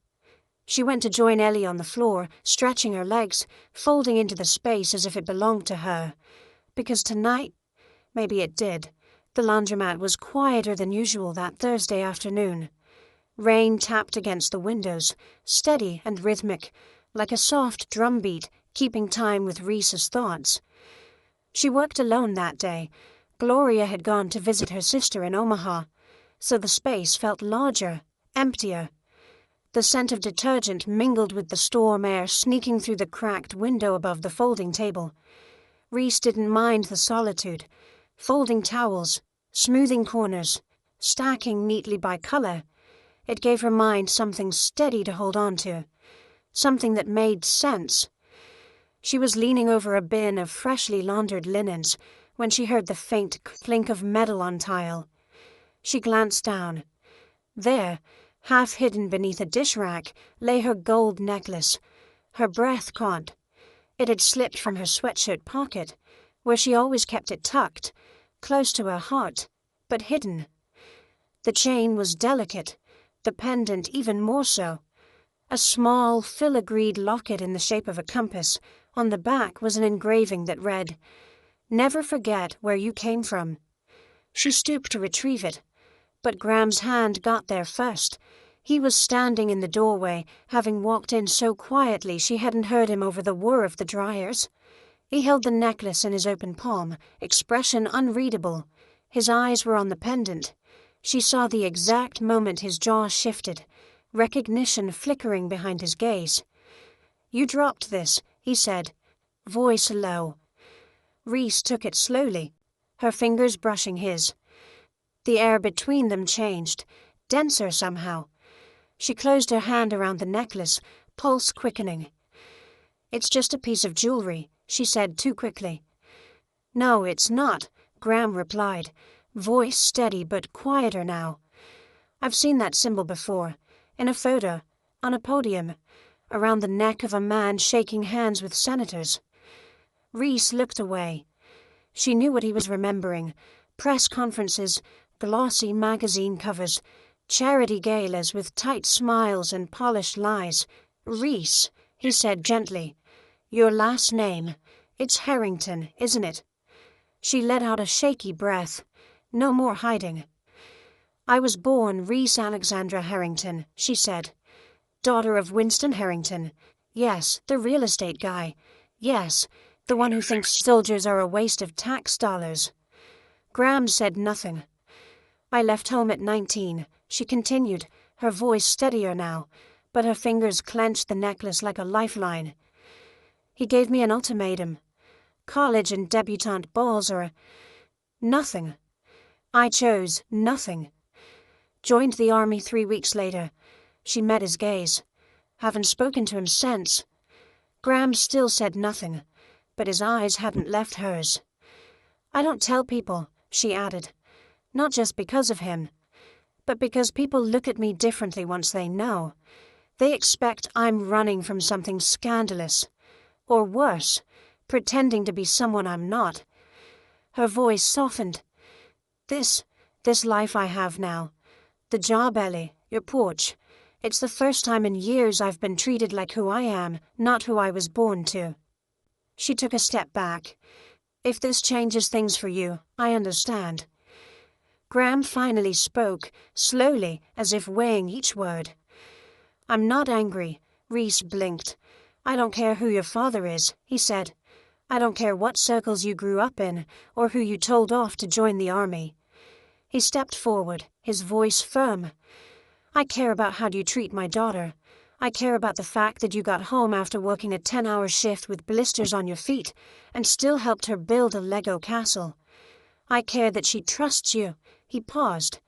She went to join Ellie on the floor, stretching her legs, folding into the space as if it belonged to her. Because tonight, maybe it did, the laundromat was quieter than usual that Thursday afternoon. Rain tapped against the windows, steady and rhythmic, like a soft drum beat, keeping time with Reese's thoughts. She worked alone that day. Gloria had gone to visit her sister in Omaha, so the space felt larger, emptier. The scent of detergent mingled with the storm air sneaking through the cracked window above the folding table. Reese didn't mind the solitude. Folding towels, smoothing corners, stacking neatly by color. It gave her mind something steady to hold on to. Something that made sense. She was leaning over a bin of freshly laundered linens when she heard the faint clink of metal on tile. She glanced down. There, half hidden beneath a dish rack, lay her gold necklace. Her breath caught. It had slipped from her sweatshirt pocket, where she always kept it tucked, close to her heart, but hidden. The chain was delicate, the pendant even more so. A small, filigreed locket in the shape of a compass. On the back was an engraving that read, "Never forget where you came from." She stooped to retrieve it, but Graham's hand got there first. He was standing in the doorway, having walked in so quietly she hadn't heard him over the whir of the dryers. He held the necklace in his open palm, expression unreadable. His eyes were on the pendant. She saw the exact moment his jaw shifted, recognition flickering behind his gaze. "You dropped this," he said, voice low. Reese took it slowly, her fingers brushing his. The air between them changed, denser somehow. She closed her hand around the necklace, pulse quickening. "It's just a piece of jewelry," she said too quickly. "No, it's not," Graham replied, voice steady but quieter now. "I've seen that symbol before, in a photo, on a podium, around the neck of a man shaking hands with senators." Reese looked away. She knew what he was remembering: press conferences, glossy magazine covers, charity galas with tight smiles and polished lies. "Reese," he said gently, "your last name, it's Harrington, isn't it?" She let out a shaky breath. No more hiding. "I was born Reese Alexandra Harrington," she said. "Daughter of Winston Harrington. Yes, the real estate guy. Yes, the one who thinks soldiers are a waste of tax dollars." Graham said nothing. "I left home at 19, she continued, her voice steadier now, but her fingers clenched the necklace like a lifeline. "He gave me an ultimatum. College and debutante balls or nothing. I chose nothing. Joined the army 3 weeks later." She met his gaze. "Haven't spoken to him since." Graham still said nothing, but his eyes hadn't left hers. "I don't tell people," she added, "not just because of him, but because people look at me differently once they know. They expect I'm running from something scandalous, or worse, pretending to be someone I'm not." Her voice softened. This life I have now, the job, Ellie, your porch, it's the first time in years I've been treated like who I am, not who I was born to." She took a step back. "If this changes things for you, I understand." Graham finally spoke, slowly, as if weighing each word. "I'm not angry." Reese blinked. "I don't care who your father is," he said. "I don't care what circles you grew up in, or who you told off to join the army." He stepped forward, his voice firm. "I care about how you treat my daughter. I care about the fact that you got home after working a 10-hour shift with blisters on your feet and still helped her build a Lego castle. I care that she trusts you." He paused.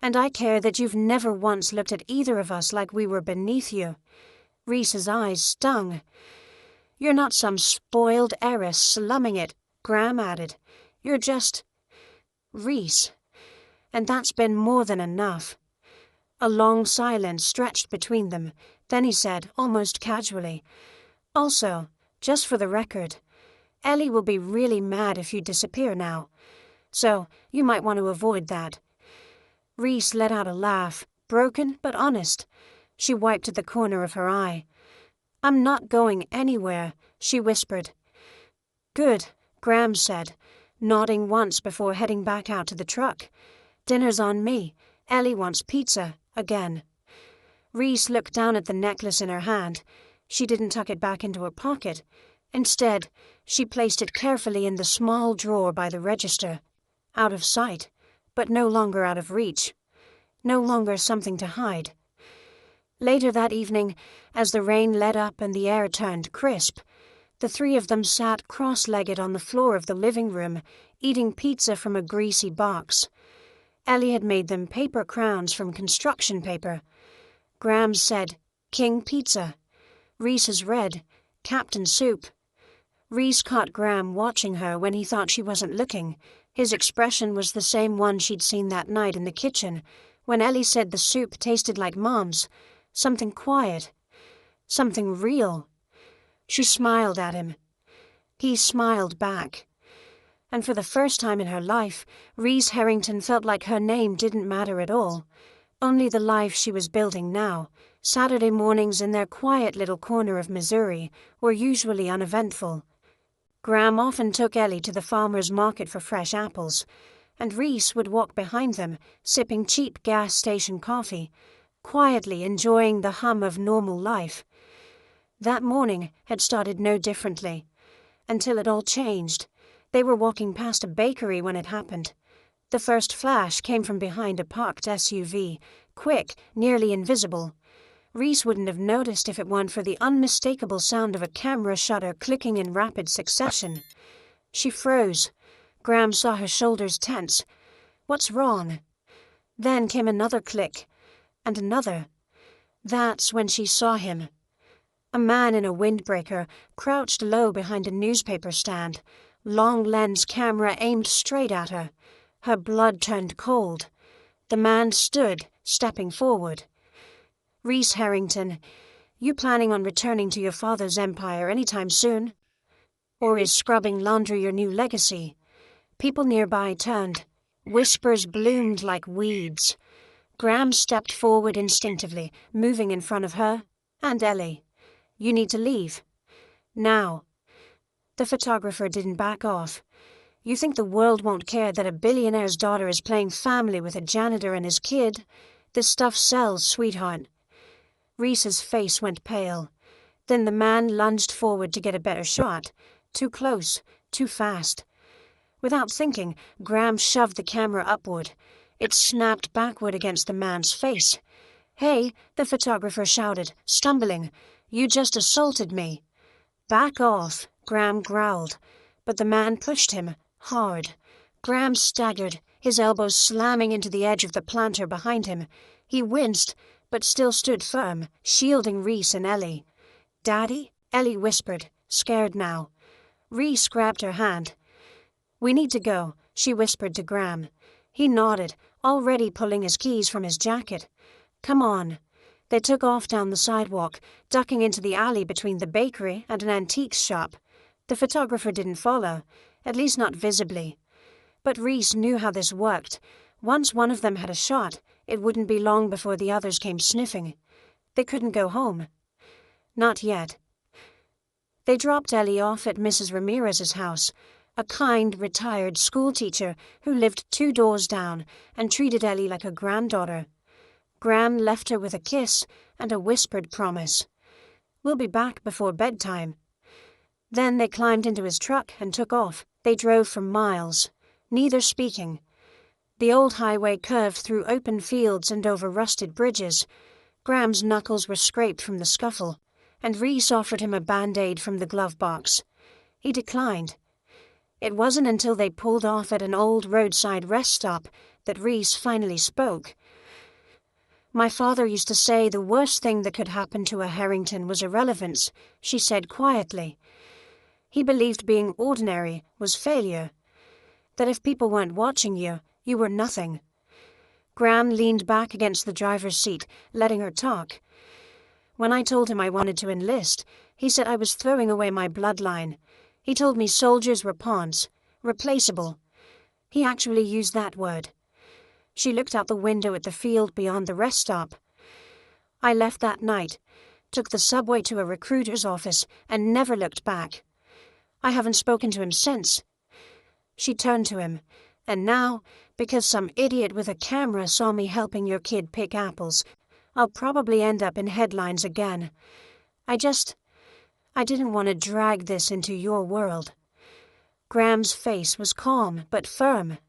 "And I care that you've never once looked at either of us like we were beneath you." Reese's eyes stung. "You're not some spoiled heiress slumming it," Graham added. "You're just Reese. And that's been more than enough." A long silence stretched between them. Then he said, almost casually, "Also, just for the record, Ellie will be really mad if you disappear now. So, you might want to avoid that." Reese let out a laugh, broken but honest. She wiped at the corner of her eye. "I'm not going anywhere," she whispered. "Good," Graham said, nodding once before heading back out to the truck. "Dinner's on me. Ellie wants pizza, again." Reese looked down at the necklace in her hand. She didn't tuck it back into her pocket. Instead, she placed it carefully in the small drawer by the register. Out of sight, but no longer out of reach. No longer something to hide. Later that evening, as the rain let up and the air turned crisp, the three of them sat cross-legged on the floor of the living room, eating pizza from a greasy box. Ellie had made them paper crowns from construction paper. Graham said, "King Pizza." Reese's read, "Captain Soup." Reese caught Graham watching her when he thought she wasn't looking. His expression was the same one she'd seen that night in the kitchen, when Ellie said the soup tasted like Mom's. Something quiet. Something real. She smiled at him. He smiled back. And for the first time in her life, Reese Harrington felt like her name didn't matter at all. Only the life she was building now, Saturday mornings in their quiet little corner of Missouri, were usually uneventful. Graham often took Ellie to the farmer's market for fresh apples, and Reese would walk behind them, sipping cheap gas station coffee, quietly enjoying the hum of normal life. That morning had started no differently, until it all changed. They were walking past a bakery when it happened. The first flash came from behind a parked SUV, quick, nearly invisible. Reese wouldn't have noticed if it weren't for the unmistakable sound of a camera shutter clicking in rapid succession. She froze. Graham saw her shoulders tense. What's wrong? Then came another click, and another. That's when she saw him. A man in a windbreaker, crouched low behind a newspaper stand, long lens camera aimed straight at her. Her blood turned cold. The man stood, stepping forward. "Reese Harrington, you planning on returning to your father's empire anytime soon? Or is scrubbing laundry your new legacy?" People nearby turned. Whispers bloomed like weeds. Graham stepped forward instinctively, moving in front of her and Ellie. "You need to leave. Now." The photographer didn't back off. "You think the world won't care that a billionaire's daughter is playing family with a janitor and his kid? This stuff sells, sweetheart." Reese's face went pale. Then the man lunged forward to get a better shot. Too close, too fast. Without thinking, Graham shoved the camera upward. It snapped backward against the man's face. "Hey," the photographer shouted, stumbling. "You just assaulted me." "Back off," Graham growled. But the man pushed him, hard. Graham staggered, his elbows slamming into the edge of the planter behind him. He winced, but still stood firm, shielding Reese and Ellie. "Daddy?" Ellie whispered, scared now. Reese grabbed her hand. "We need to go," she whispered to Graham. He nodded, already pulling his keys from his jacket. "Come on." They took off down the sidewalk, ducking into the alley between the bakery and an antiques shop. The photographer didn't follow, at least not visibly. But Reese knew how this worked. Once one of them had a shot, it wouldn't be long before the others came sniffing. They couldn't go home. Not yet. They dropped Ellie off at Mrs. Ramirez's house, a kind, retired schoolteacher who lived 2 doors down and treated Ellie like a granddaughter. Graham left her with a kiss and a whispered promise. "We'll be back before bedtime." Then they climbed into his truck and took off. They drove for miles, neither speaking. The old highway curved through open fields and over rusted bridges. Graham's knuckles were scraped from the scuffle, and Reese offered him a Band-Aid from the glove box. He declined. It wasn't until they pulled off at an old roadside rest stop that Reese finally spoke. "My father used to say the worst thing that could happen to a Harrington was irrelevance," she said quietly. "He believed being ordinary was failure. That if people weren't watching you, you were nothing." Graham leaned back against the driver's seat, letting her talk. "When I told him I wanted to enlist, he said I was throwing away my bloodline. He told me soldiers were pawns, replaceable. He actually used that word." She looked out the window at the field beyond the rest stop. "I left that night, took the subway to a recruiter's office, and never looked back. I haven't spoken to him since." She turned to him. "And now, because some idiot with a camera saw me helping your kid pick apples, I'll probably end up in headlines again. I didn't want to drag this into your world." Graham's face was calm but firm.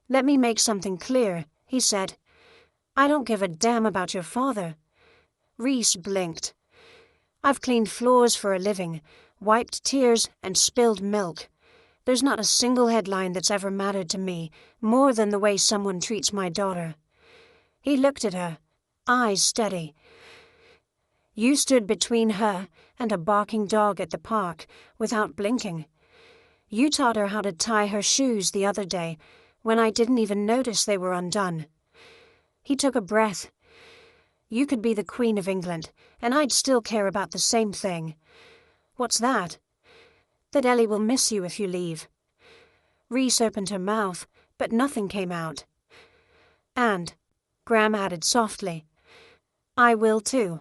"Let me make something clear," he said. "I don't give a damn about your father." Reese blinked. "I've cleaned floors for a living, wiped tears and spilled milk. There's not a single headline that's ever mattered to me more than the way someone treats my daughter." He looked at her, eyes steady. "You stood between her and a barking dog at the park without blinking. You taught her how to tie her shoes the other day when I didn't even notice they were undone." He took a breath. "You could be the Queen of England, and I'd still care about the same thing." "What's that?" "That Ellie will miss you if you leave." Reese opened her mouth, but nothing came out. "And," Graham added softly. I will too.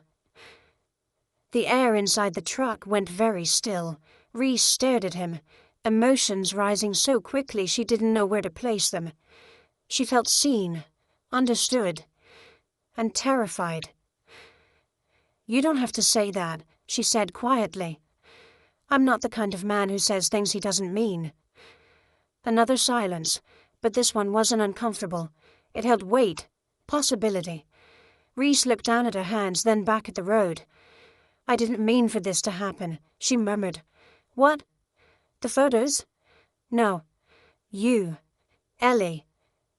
The air inside the truck went very still. Reese stared at him, emotions rising so quickly she didn't know where to place them. She felt seen, understood, and terrified. You don't have to say that, she said quietly. I'm not the kind of man who says things he doesn't mean. Another silence, but this one wasn't uncomfortable. It held weight, possibility. Reese looked down at her hands, then back at the road. I didn't mean for this to happen, she murmured. What? The photos? No. You. Ellie.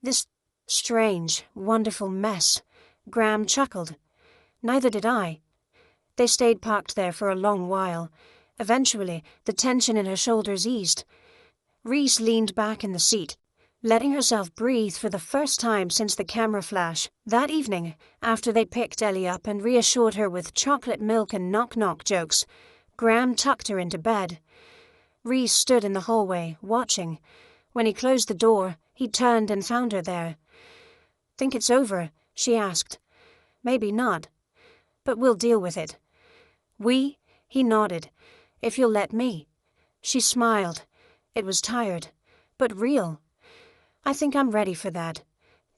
This strange, wonderful mess. Graham chuckled. Neither did I. They stayed parked there for a long while. Eventually, the tension in her shoulders eased. Reese leaned back in the seat, letting herself breathe for the first time since the camera flash. That evening, after they picked Ellie up and reassured her with chocolate milk and knock-knock jokes, Graham tucked her into bed. Reese stood in the hallway, watching. When he closed the door, he turned and found her there. Think it's over? She asked. Maybe not. But we'll deal with it. We? He nodded. If you'll let me. She smiled. It was tired, but real. I think I'm ready for that.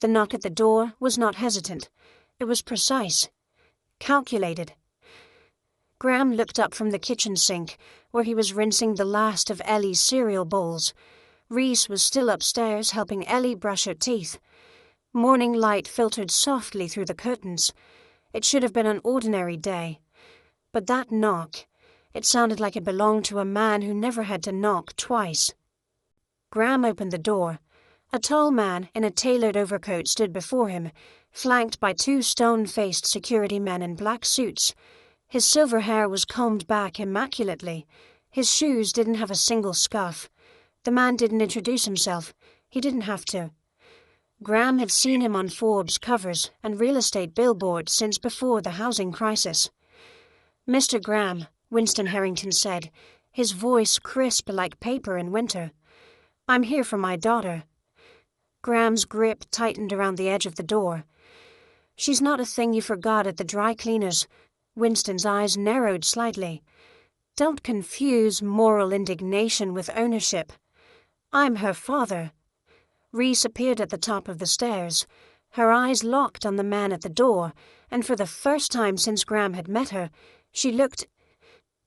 The knock at the door was not hesitant. It was precise. Calculated. Graham looked up from the kitchen sink, where he was rinsing the last of Ellie's cereal bowls. Reese was still upstairs helping Ellie brush her teeth. Morning light filtered softly through the curtains. It should have been an ordinary day. But that knock, it sounded like it belonged to a man who never had to knock twice. Graham opened the door. A tall man in a tailored overcoat stood before him, flanked by two stone-faced security men in black suits. His silver hair was combed back immaculately. His shoes didn't have a single scuff. The man didn't introduce himself. He didn't have to. Graham had seen him on Forbes covers and real estate billboards since before the housing crisis. Mr. Graham, Winston Harrington said, his voice crisp like paper in winter. I'm here for my daughter. Graham's grip tightened around the edge of the door. She's not a thing you forgot at the dry cleaners. Winston's eyes narrowed slightly. Don't confuse moral indignation with ownership. I'm her father. Reese appeared at the top of the stairs. Her eyes locked on the man at the door, and for the first time since Graham had met her, she looked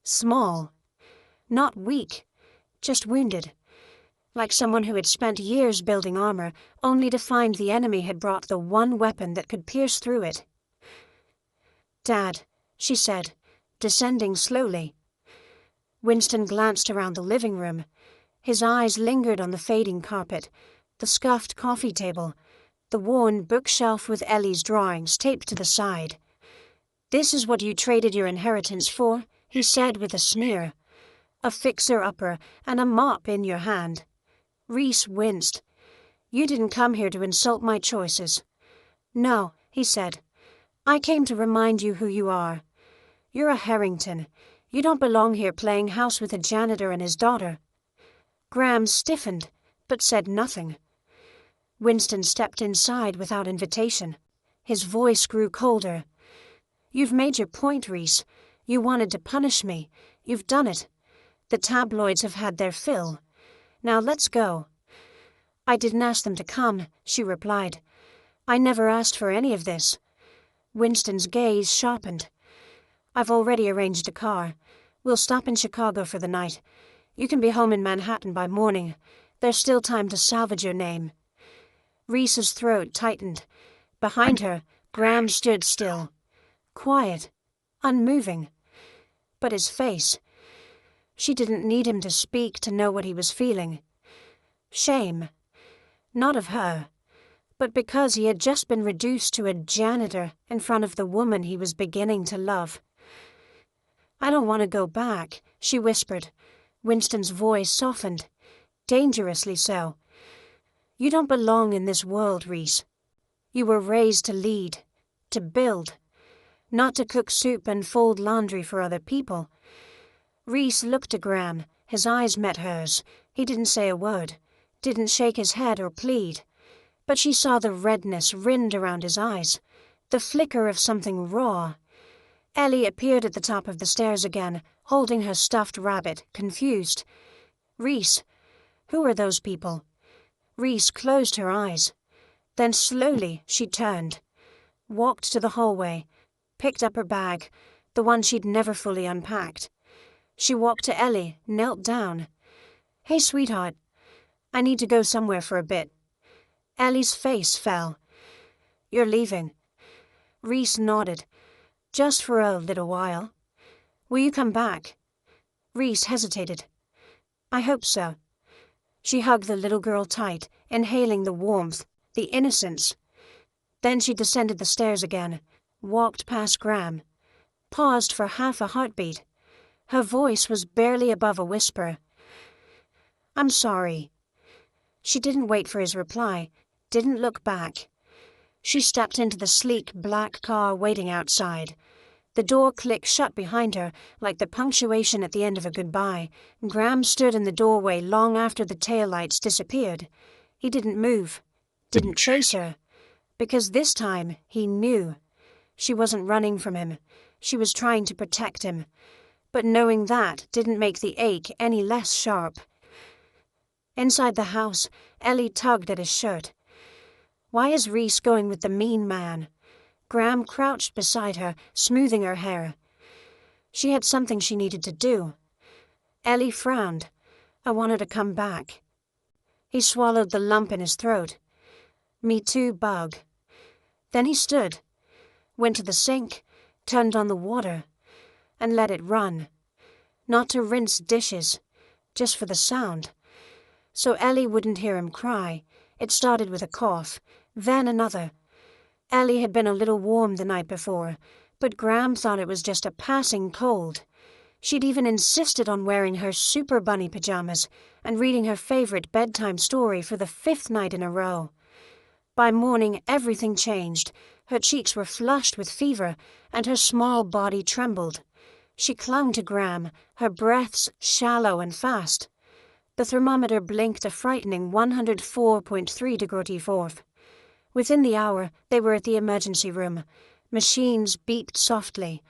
small. Not weak, just wounded. Like someone who had spent years building armor, only to find the enemy had brought the one weapon that could pierce through it. Dad, she said, descending slowly. Winston glanced around the living room. His eyes lingered on the fading carpet, the scuffed coffee table, the worn bookshelf with Ellie's drawings taped to the side. This is what you traded your inheritance for, he said with a sneer. A fixer-upper and a mop in your hand. Reese winced. You didn't come here to insult my choices. No, he said. I came to remind you who you are. You're a Harrington. You don't belong here playing house with a janitor and his daughter. Graham stiffened, but said nothing. Winston stepped inside without invitation. His voice grew colder. You've made your point, Reese. You wanted to punish me. You've done it. The tabloids have had their fill. Now let's go. I didn't ask them to come, she replied. I never asked for any of this. Winston's gaze sharpened. I've already arranged a car. We'll stop in Chicago for the night. You can be home in Manhattan by morning. There's still time to salvage your name. Reese's throat tightened. Behind her, Graham stood still. Quiet. Unmoving. But his face... She didn't need him to speak to know what he was feeling. Shame. Not of her, but because he had just been reduced to a janitor in front of the woman he was beginning to love. I don't want to go back, she whispered. Winston's voice softened. Dangerously so. You don't belong in this world, Reese. You were raised to lead, to build, not to cook soup and fold laundry for other people. Reese looked at Graham. His eyes met hers. He didn't say a word, didn't shake his head or plead. but she saw the redness rind around his eyes, the flicker of something raw. Ellie appeared at the top of the stairs again, holding her stuffed rabbit, confused. Rhys, who are those people? Rhys closed her eyes. Then slowly she turned, walked to the hallway, picked up her bag, the one she'd never fully unpacked. She walked to Ellie, knelt down. "Hey, sweetheart, I need to go somewhere for a bit." Ellie's face fell. "You're leaving?" Rhys nodded. "Just for a little while." "Will you come back?" Rhys hesitated. "I hope so." She hugged the little girl tight, inhaling the warmth, the innocence. Then she descended the stairs again, walked past Graham, paused for half a heartbeat. Her voice was barely above a whisper. "I'm sorry." She didn't wait for his reply, didn't look back. She stepped into the sleek black car waiting outside. The door clicked shut behind her, like the punctuation at the end of a goodbye. Graham stood in the doorway long after the taillights disappeared. He didn't move, didn't chase her, because this time he knew. She wasn't running from him. She was trying to protect him. But knowing that didn't make the ache any less sharp. Inside the house, Ellie tugged at his shirt. Why is Rhys going with the mean man? Graham crouched beside her, smoothing her hair. She had something she needed to do. Ellie frowned. "I want her to come back." He swallowed the lump in his throat. "Me too, bug." Then he stood, went to the sink, turned on the water, and let it run. Not to rinse dishes, just for the sound. So Ellie wouldn't hear him cry. It started with a cough, then another. Ellie had been a little warm the night before, but Graham thought it was just a passing cold. She'd even insisted on wearing her Super Bunny pajamas and reading her favorite bedtime story for the 5th night in a row. By morning, everything changed. Her cheeks were flushed with fever, and her small body trembled. She clung to Graham, her breaths shallow and fast. The thermometer blinked a frightening 104.3 degrees forth. Within the hour, they were at the emergency room. Machines beeped softly.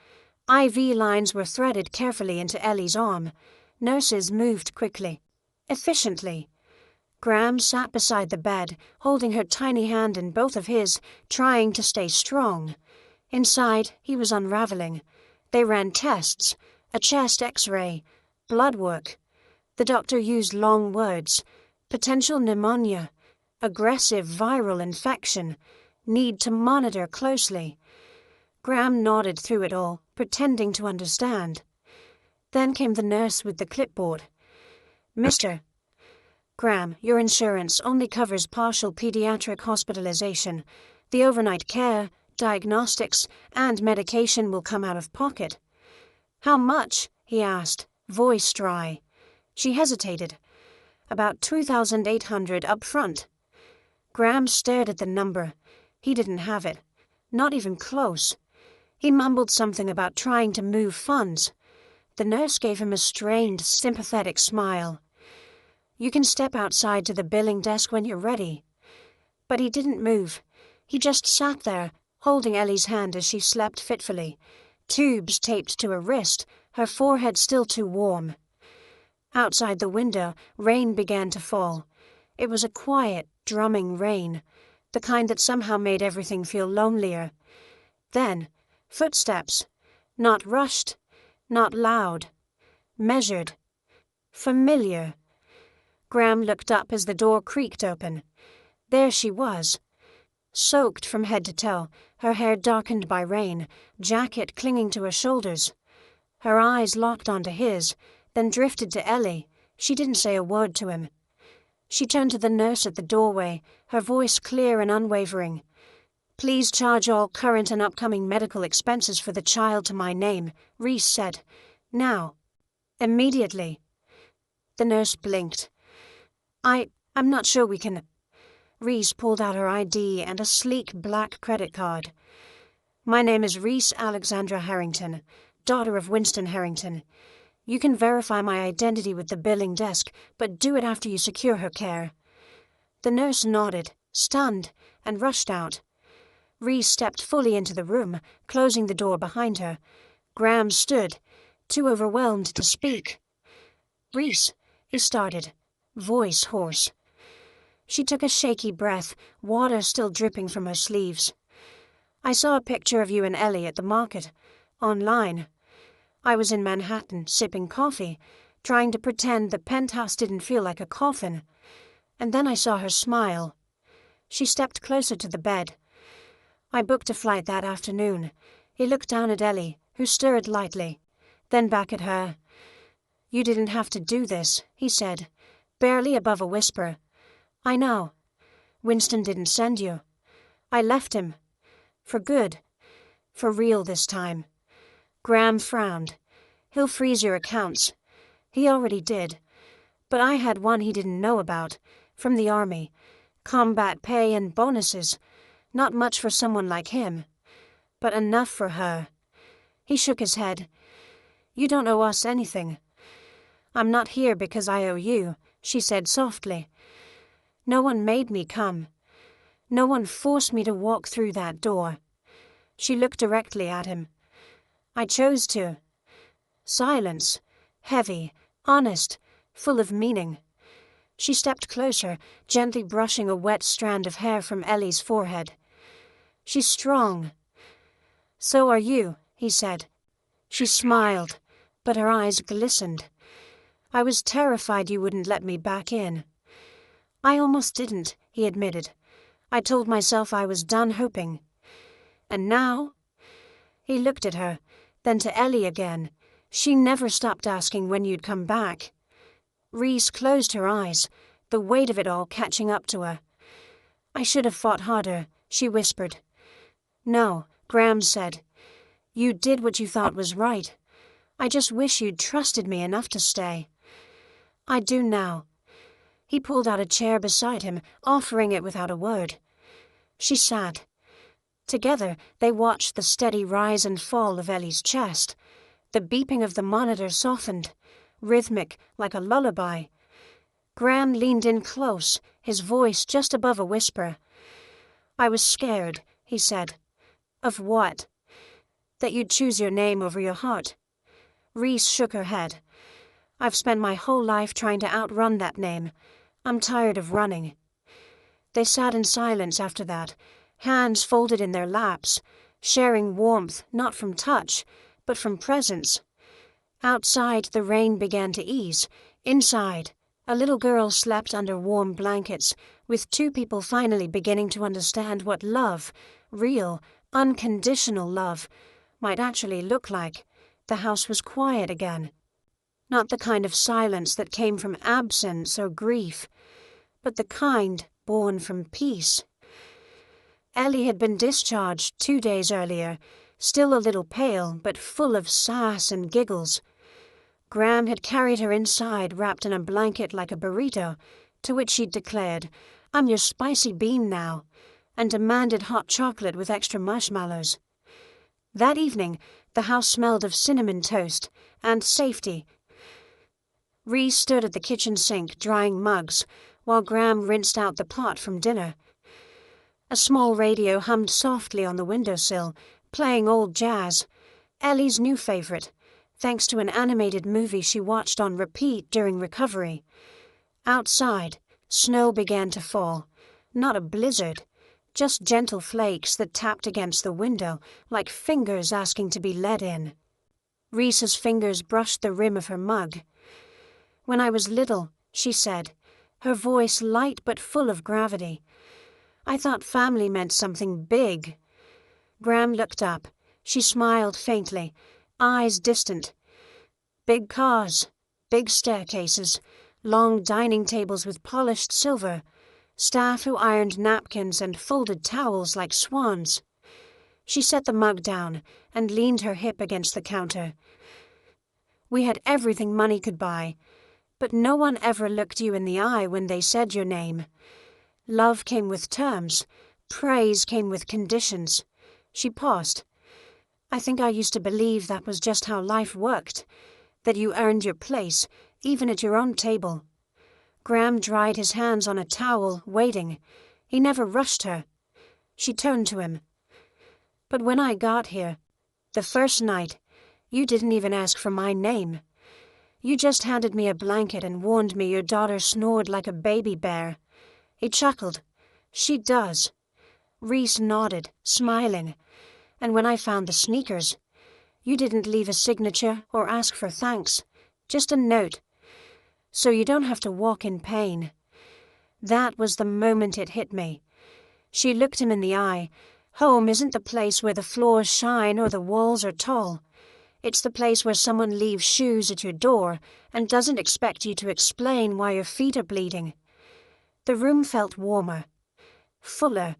IV lines were threaded carefully into Ellie's arm. Nurses moved quickly, efficiently. Graham sat beside the bed, holding her tiny hand in both of his, trying to stay strong. Inside, he was unraveling. They ran tests, a chest X-ray, blood work. The doctor used long words. Potential pneumonia, aggressive viral infection, need to monitor closely. Graham nodded through it all, pretending to understand. Then came the nurse with the clipboard. "Mr. Graham, your insurance only covers partial pediatric hospitalization. The overnight care, diagnostics, and medication will come out of pocket." "How much?" he asked, voice dry. She hesitated. "About 2,800 up front." Graham stared at the number. He didn't have it. Not even close. He mumbled something about trying to move funds. The nurse gave him a strained, sympathetic smile. "You can step outside to the billing desk when you're ready." But he didn't move. He just sat there, holding Ellie's hand as she slept fitfully. Tubes taped to her wrist, her forehead still too warm. Outside the window, rain began to fall. It was a quiet, drumming rain, the kind that somehow made everything feel lonelier. Then, footsteps. Not rushed, not loud. Measured. Familiar. Graham looked up as the door creaked open. There she was. Soaked from head to toe, her hair darkened by rain, jacket clinging to her shoulders. Her eyes locked onto his, then drifted to Ellie. She didn't say a word to him. She turned to the nurse at the doorway, her voice clear and unwavering. "Please charge all current and upcoming medical expenses for the child to my name," Rhys said. "Now. Immediately." The nurse blinked. I'm not sure we can..." Rhys pulled out her ID and a sleek black credit card. "My name is Rhys Alexandra Harrington, daughter of Winston Harrington. You can verify my identity with the billing desk, but do it after you secure her care." The nurse nodded, stunned, and rushed out. Rhys stepped fully into the room, closing the door behind her. Graham stood, too overwhelmed to speak. "Rhys," he started, voice hoarse. She took a shaky breath, water still dripping from her sleeves. "I saw a picture of you and Ellie at the market, online. I was in Manhattan, sipping coffee, trying to pretend the penthouse didn't feel like a coffin. And then I saw her smile." She stepped closer to the bed. "I booked a flight that afternoon." He looked down at Ellie, who stirred lightly, then back at her. "You didn't have to do this," he said, barely above a whisper. "I know. Winston didn't send you. I left him. For good. For real this time." Graham frowned. "He'll freeze your accounts. He already did. But I had one he didn't know about, from the army. Combat pay and bonuses. Not much for someone like him, but enough for her." He shook his head. "You don't owe us anything." "I'm not here because I owe you," she said softly. "No one made me come. No one forced me to walk through that door." She looked directly at him. "I chose to." Silence, heavy, honest, full of meaning. She stepped closer, gently brushing a wet strand of hair from Ellie's forehead. "She's strong." "So are you," he said. She smiled, but her eyes glistened. "I was terrified you wouldn't let me back in." "I almost didn't," he admitted. "I told myself I was done hoping. And now?" He looked at her, then to Ellie again. "She never stopped asking when you'd come back." Rhys closed her eyes, the weight of it all catching up to her. "I should have fought harder," she whispered. "No," Graham said. "You did what you thought was right. I just wish you'd trusted me enough to stay." "I do now." He pulled out a chair beside him, offering it without a word. She sat. Together, they watched the steady rise and fall of Ellie's chest. The beeping of the monitor softened, rhythmic like a lullaby. Graham leaned in close, his voice just above a whisper. "I was scared," he said. "Of what?" "That you'd choose your name over your heart." Rhys shook her head. "I've spent my whole life trying to outrun that name. I'm tired of running." They sat in silence after that, hands folded in their laps, sharing warmth not from touch, but from presence. Outside, the rain began to ease. Inside, a little girl slept under warm blankets, with two people finally beginning to understand what love, real, unconditional love, might actually look like. The house was quiet again. Not the kind of silence that came from absence or grief, but the kind born from peace. Ellie had been discharged 2 days earlier, still a little pale, but full of sass and giggles. Graham had carried her inside wrapped in a blanket like a burrito, to which she'd declared, "I'm your spicy bean now," and demanded hot chocolate with extra marshmallows. That evening, the house smelled of cinnamon toast and safety. Rhys stood at the kitchen sink drying mugs, while Graham rinsed out the pot from dinner. A small radio hummed softly on the windowsill, playing old jazz, Ellie's new favorite, thanks to an animated movie she watched on repeat during recovery. Outside, snow began to fall, not a blizzard, just gentle flakes that tapped against the window like fingers asking to be let in. Rhys's fingers brushed the rim of her mug. "When I was little," she said, her voice light but full of gravity, "I thought family meant something big." Graham looked up. She smiled faintly, eyes distant. "Big cars, big staircases, long dining tables with polished silver, staff who ironed napkins and folded towels like swans." She set the mug down and leaned her hip against the counter. "We had everything money could buy, but no one ever looked you in the eye when they said your name. Love came with terms, praise came with conditions." She paused. "I think I used to believe that was just how life worked, that you earned your place, even at your own table." Graham dried his hands on a towel, waiting. He never rushed her. She turned to him. But when I got here, the first night, you didn't even ask for my name. You just handed me a blanket and warned me your daughter snored like a baby bear. He chuckled. She does. Reese nodded, smiling. And when I found the sneakers, you didn't leave a signature or ask for thanks. Just a note. So you don't have to walk in pain. That was the moment it hit me. She looked him in the eye. Home isn't the place where the floors shine or the walls are tall. It's the place where someone leaves shoes at your door and doesn't expect you to explain why your feet are bleeding. The room felt warmer, fuller.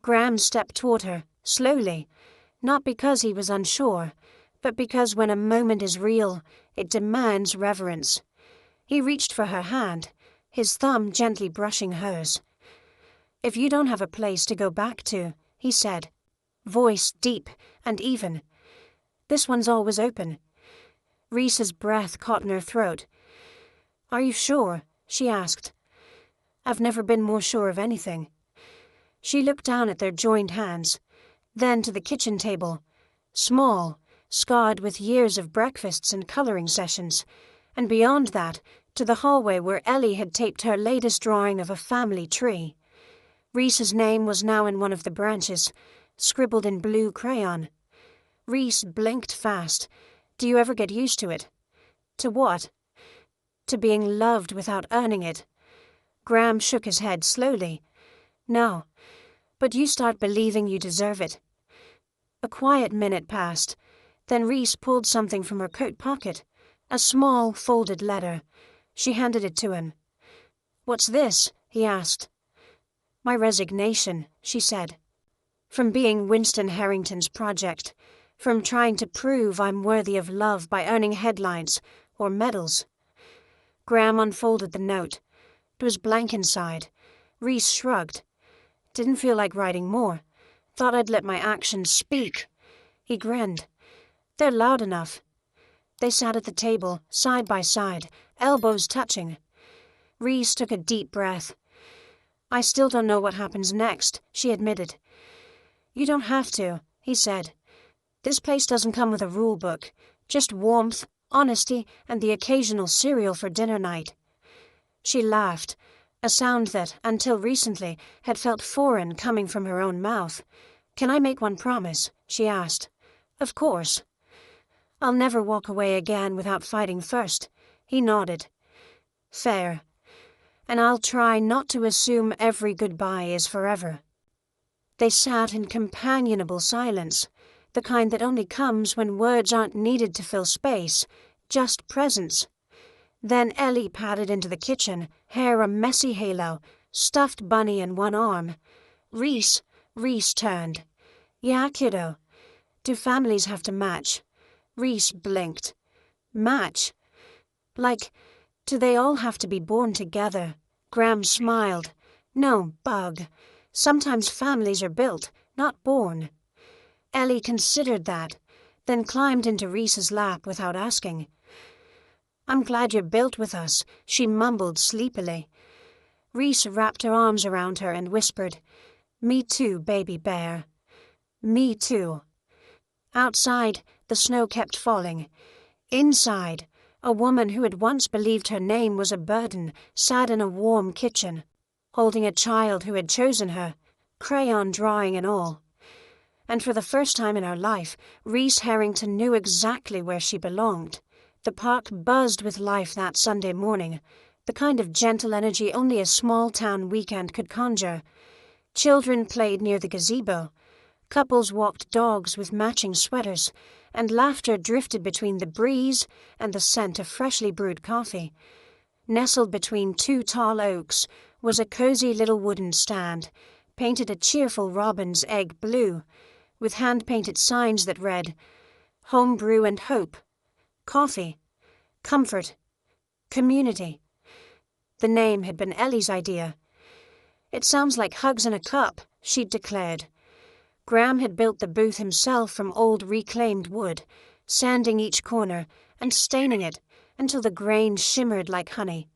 Graham stepped toward her, slowly, not because he was unsure, but because when a moment is real, it demands reverence. He reached for her hand, his thumb gently brushing hers. "If you don't have a place to go back to," he said, voice deep and even, "this one's always open." Reese's breath caught in her throat. "Are you sure?" she asked. "I've never been more sure of anything." She looked down at their joined hands, then to the kitchen table, small, scarred with years of breakfasts and coloring sessions, and beyond that, to the hallway where Ellie had taped her latest drawing of a family tree. Reese's name was now in one of the branches, scribbled in blue crayon. Reese blinked fast. "Do you ever get used to it?" "To what?" "To being loved without earning it." Graham shook his head slowly. "No, but you start believing you deserve it." A quiet minute passed. Then Reese pulled something from her coat pocket, a small, folded letter. She handed it to him. "What's this?" he asked. "My resignation," she said. "From being Winston Harrington's project, from trying to prove I'm worthy of love by earning headlines or medals." Graham unfolded the note. It was blank inside. Reese shrugged. "Didn't feel like writing more. Thought I'd let my actions speak." He grinned. "They're loud enough." They sat at the table, side by side, elbows touching. Reese took a deep breath. "I still don't know what happens next," she admitted. "You don't have to," he said. "This place doesn't come with a rule book, just warmth, honesty, and the occasional cereal for dinner night." She laughed, a sound that, until recently, had felt foreign coming from her own mouth. "Can I make one promise?" she asked. "Of course." "I'll never walk away again without fighting first." He nodded. "Fair. And I'll try not to assume every goodbye is forever." They sat in companionable silence, the kind that only comes when words aren't needed to fill space, just presence. Then Ellie padded into the kitchen, hair a messy halo, stuffed bunny in one arm. Reese turned. "Yeah, kiddo. Do families have to match?" Reese blinked. "Match? Like, do they all have to be born together?" Graham smiled. "No, bug. Sometimes families are built, not born." Ellie considered that, then climbed into Reese's lap without asking. "I'm glad you're built with us," she mumbled sleepily. Reese wrapped her arms around her and whispered, "Me too, baby bear. Me too." Outside, the snow kept falling. Inside, a woman who had once believed her name was a burden sat in a warm kitchen, holding a child who had chosen her, crayon drawing and all. And for the first time in her life, Reese Harrington knew exactly where she belonged. The park buzzed with life that Sunday morning, the kind of gentle energy only a small-town weekend could conjure. Children played near the gazebo. Couples walked dogs with matching sweaters, and laughter drifted between the breeze and the scent of freshly brewed coffee. Nestled between two tall oaks was a cozy little wooden stand, painted a cheerful robin's egg blue, with hand-painted signs that read, "Home brew and hope. Coffee. Comfort. Community." The name had been Ellie's idea. "It sounds like hugs in a cup," she'd declared. Graham had built the booth himself from old reclaimed wood, sanding each corner and staining it until the grain shimmered like honey.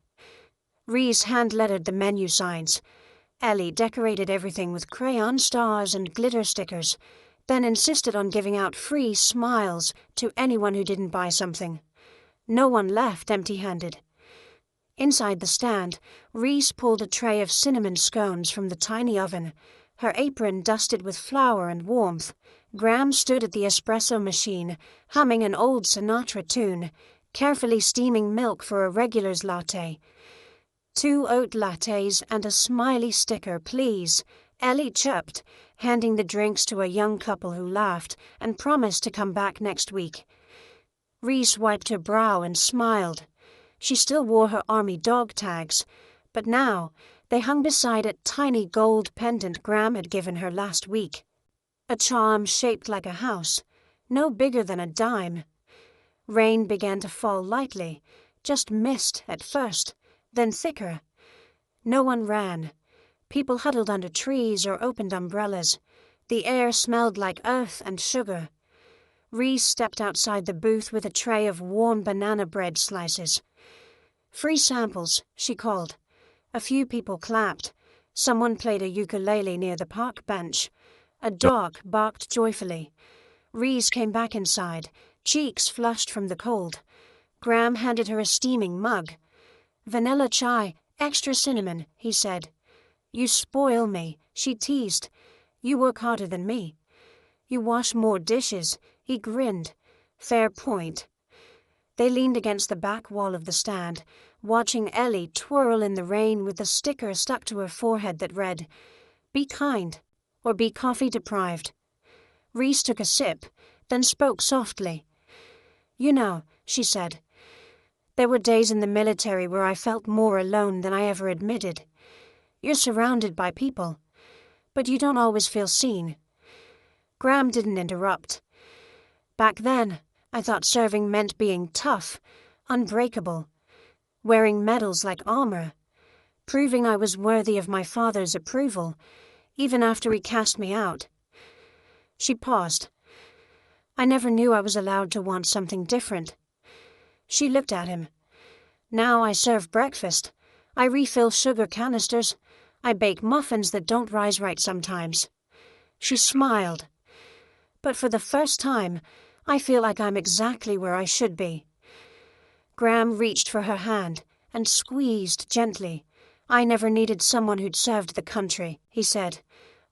Reese hand-lettered the menu signs. Ellie decorated everything with crayon stars and glitter stickers, then insisted on giving out free smiles to anyone who didn't buy something. No one left empty-handed. Inside the stand, Reese pulled a tray of cinnamon scones from the tiny oven, her apron dusted with flour and warmth. Graham stood at the espresso machine, humming an old Sinatra tune, carefully steaming milk for a regular's latte. 2 oat lattes and a smiley sticker, please, Ellie chirped, handing the drinks to a young couple who laughed and promised to come back next week. Reese wiped her brow and smiled. She still wore her army dog tags, but now they hung beside a tiny gold pendant Graham had given her last week. A charm shaped like a house, no bigger than a dime. Rain began to fall lightly, just mist at first, then thicker. No one ran. People huddled under trees or opened umbrellas. The air smelled like earth and sugar. Reese stepped outside the booth with a tray of warm banana bread slices. "Free samples," she called. A few people clapped. Someone played a ukulele near the park bench. A dog barked joyfully. Reese came back inside, cheeks flushed from the cold. Graham handed her a steaming mug. "Vanilla chai, extra cinnamon," he said. "You spoil me," she teased. "You work harder than me." "You wash more dishes," he grinned. "Fair point." They leaned against the back wall of the stand, watching Ellie twirl in the rain with the sticker stuck to her forehead that read, "Be kind, or be coffee deprived." Reese took a sip, then spoke softly. "You know," she said, "there were days in the military where I felt more alone than I ever admitted. You're surrounded by people, but you don't always feel seen." Graham didn't interrupt. "Back then, I thought serving meant being tough, unbreakable, wearing medals like armor, proving I was worthy of my father's approval, even after he cast me out." She paused. "I never knew I was allowed to want something different." She looked at him. "Now I serve breakfast. I refill sugar canisters. I bake muffins that don't rise right sometimes." She smiled. "But for the first time, I feel like I'm exactly where I should be." Graham reached for her hand and squeezed gently. "I never needed someone who'd served the country," he said.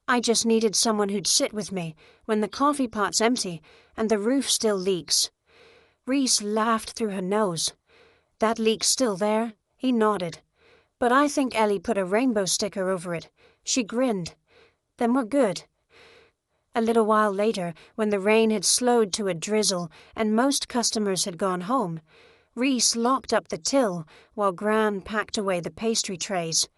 "I just needed someone who'd sit with me when the coffee pot's empty and the roof still leaks." Reese laughed through her nose. "That leak's still there?" He nodded. "But I think Ellie put a rainbow sticker over it." She grinned. "Then we're good." A little while later, when the rain had slowed to a drizzle and most customers had gone home, Reese locked up the till while Gran packed away the pastry trays.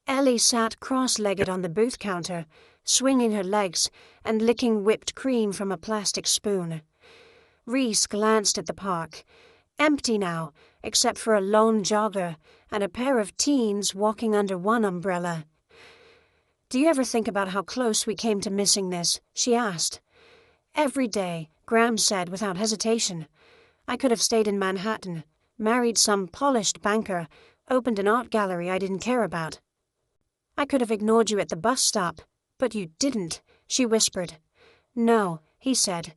Ellie sat cross-legged on the booth counter, swinging her legs and licking whipped cream from a plastic spoon. Reese glanced at the park, empty now, except for a lone jogger and a pair of teens walking under one umbrella. "Do you ever think about how close we came to missing this?" she asked. "Every day," Graham said without hesitation. "I could have stayed in Manhattan, married some polished banker, opened an art gallery I didn't care about. I could have ignored you at the bus stop, but you didn't," she whispered. "No," he said,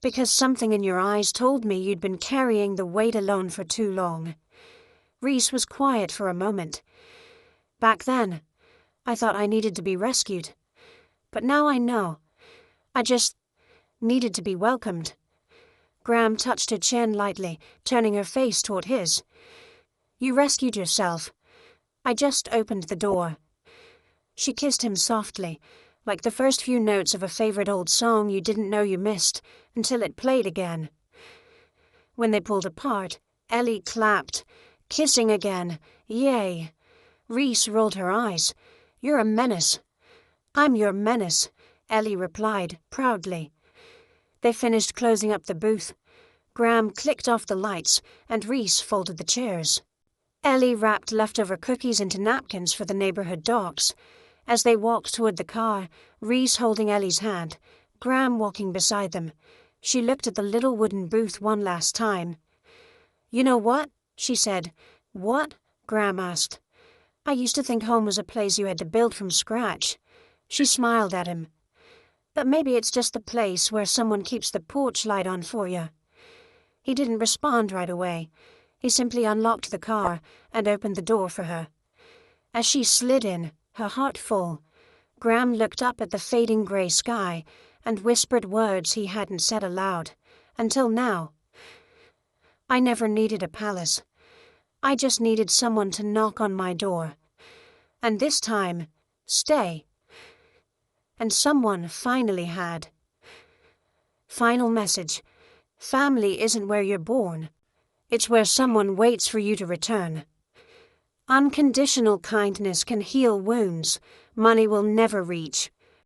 "because something in your eyes told me you'd been carrying the weight alone for too long." Reese was quiet for a moment. "Back then, I thought I needed to be rescued. But now I know. I just needed to be welcomed." Graham touched her chin lightly, turning her face toward his. "You rescued yourself. I just opened the door." She kissed him softly, like the first few notes of a favorite old song you didn't know you missed until it played again. When they pulled apart, Ellie clapped, kissing again. Yay! Reese rolled her eyes. "You're a menace." "I'm your menace," Ellie replied, proudly. They finished closing up the booth. Graham clicked off the lights, and Reese folded the chairs. Ellie wrapped leftover cookies into napkins for the neighborhood dogs. As they walked toward the car, Reese holding Ellie's hand, Graham walking beside them, she looked at the little wooden booth one last time. "You know what?" she said. "What?" Graham asked. I used to think home was a place you had to build from scratch. She smiled at him. But maybe it's just the place where someone keeps the porch light on for you. He didn't respond right away. He simply unlocked the car and opened the door for her. As she slid in, her heart full, Graham looked up at the fading grey sky and whispered words he hadn't said aloud, until now. I never needed a palace. I just needed someone to knock on my door. And this time, stay. And someone finally had. Final message. Family isn't where you're born. It's where someone waits for you to return. Unconditional kindness can heal wounds money will never reach.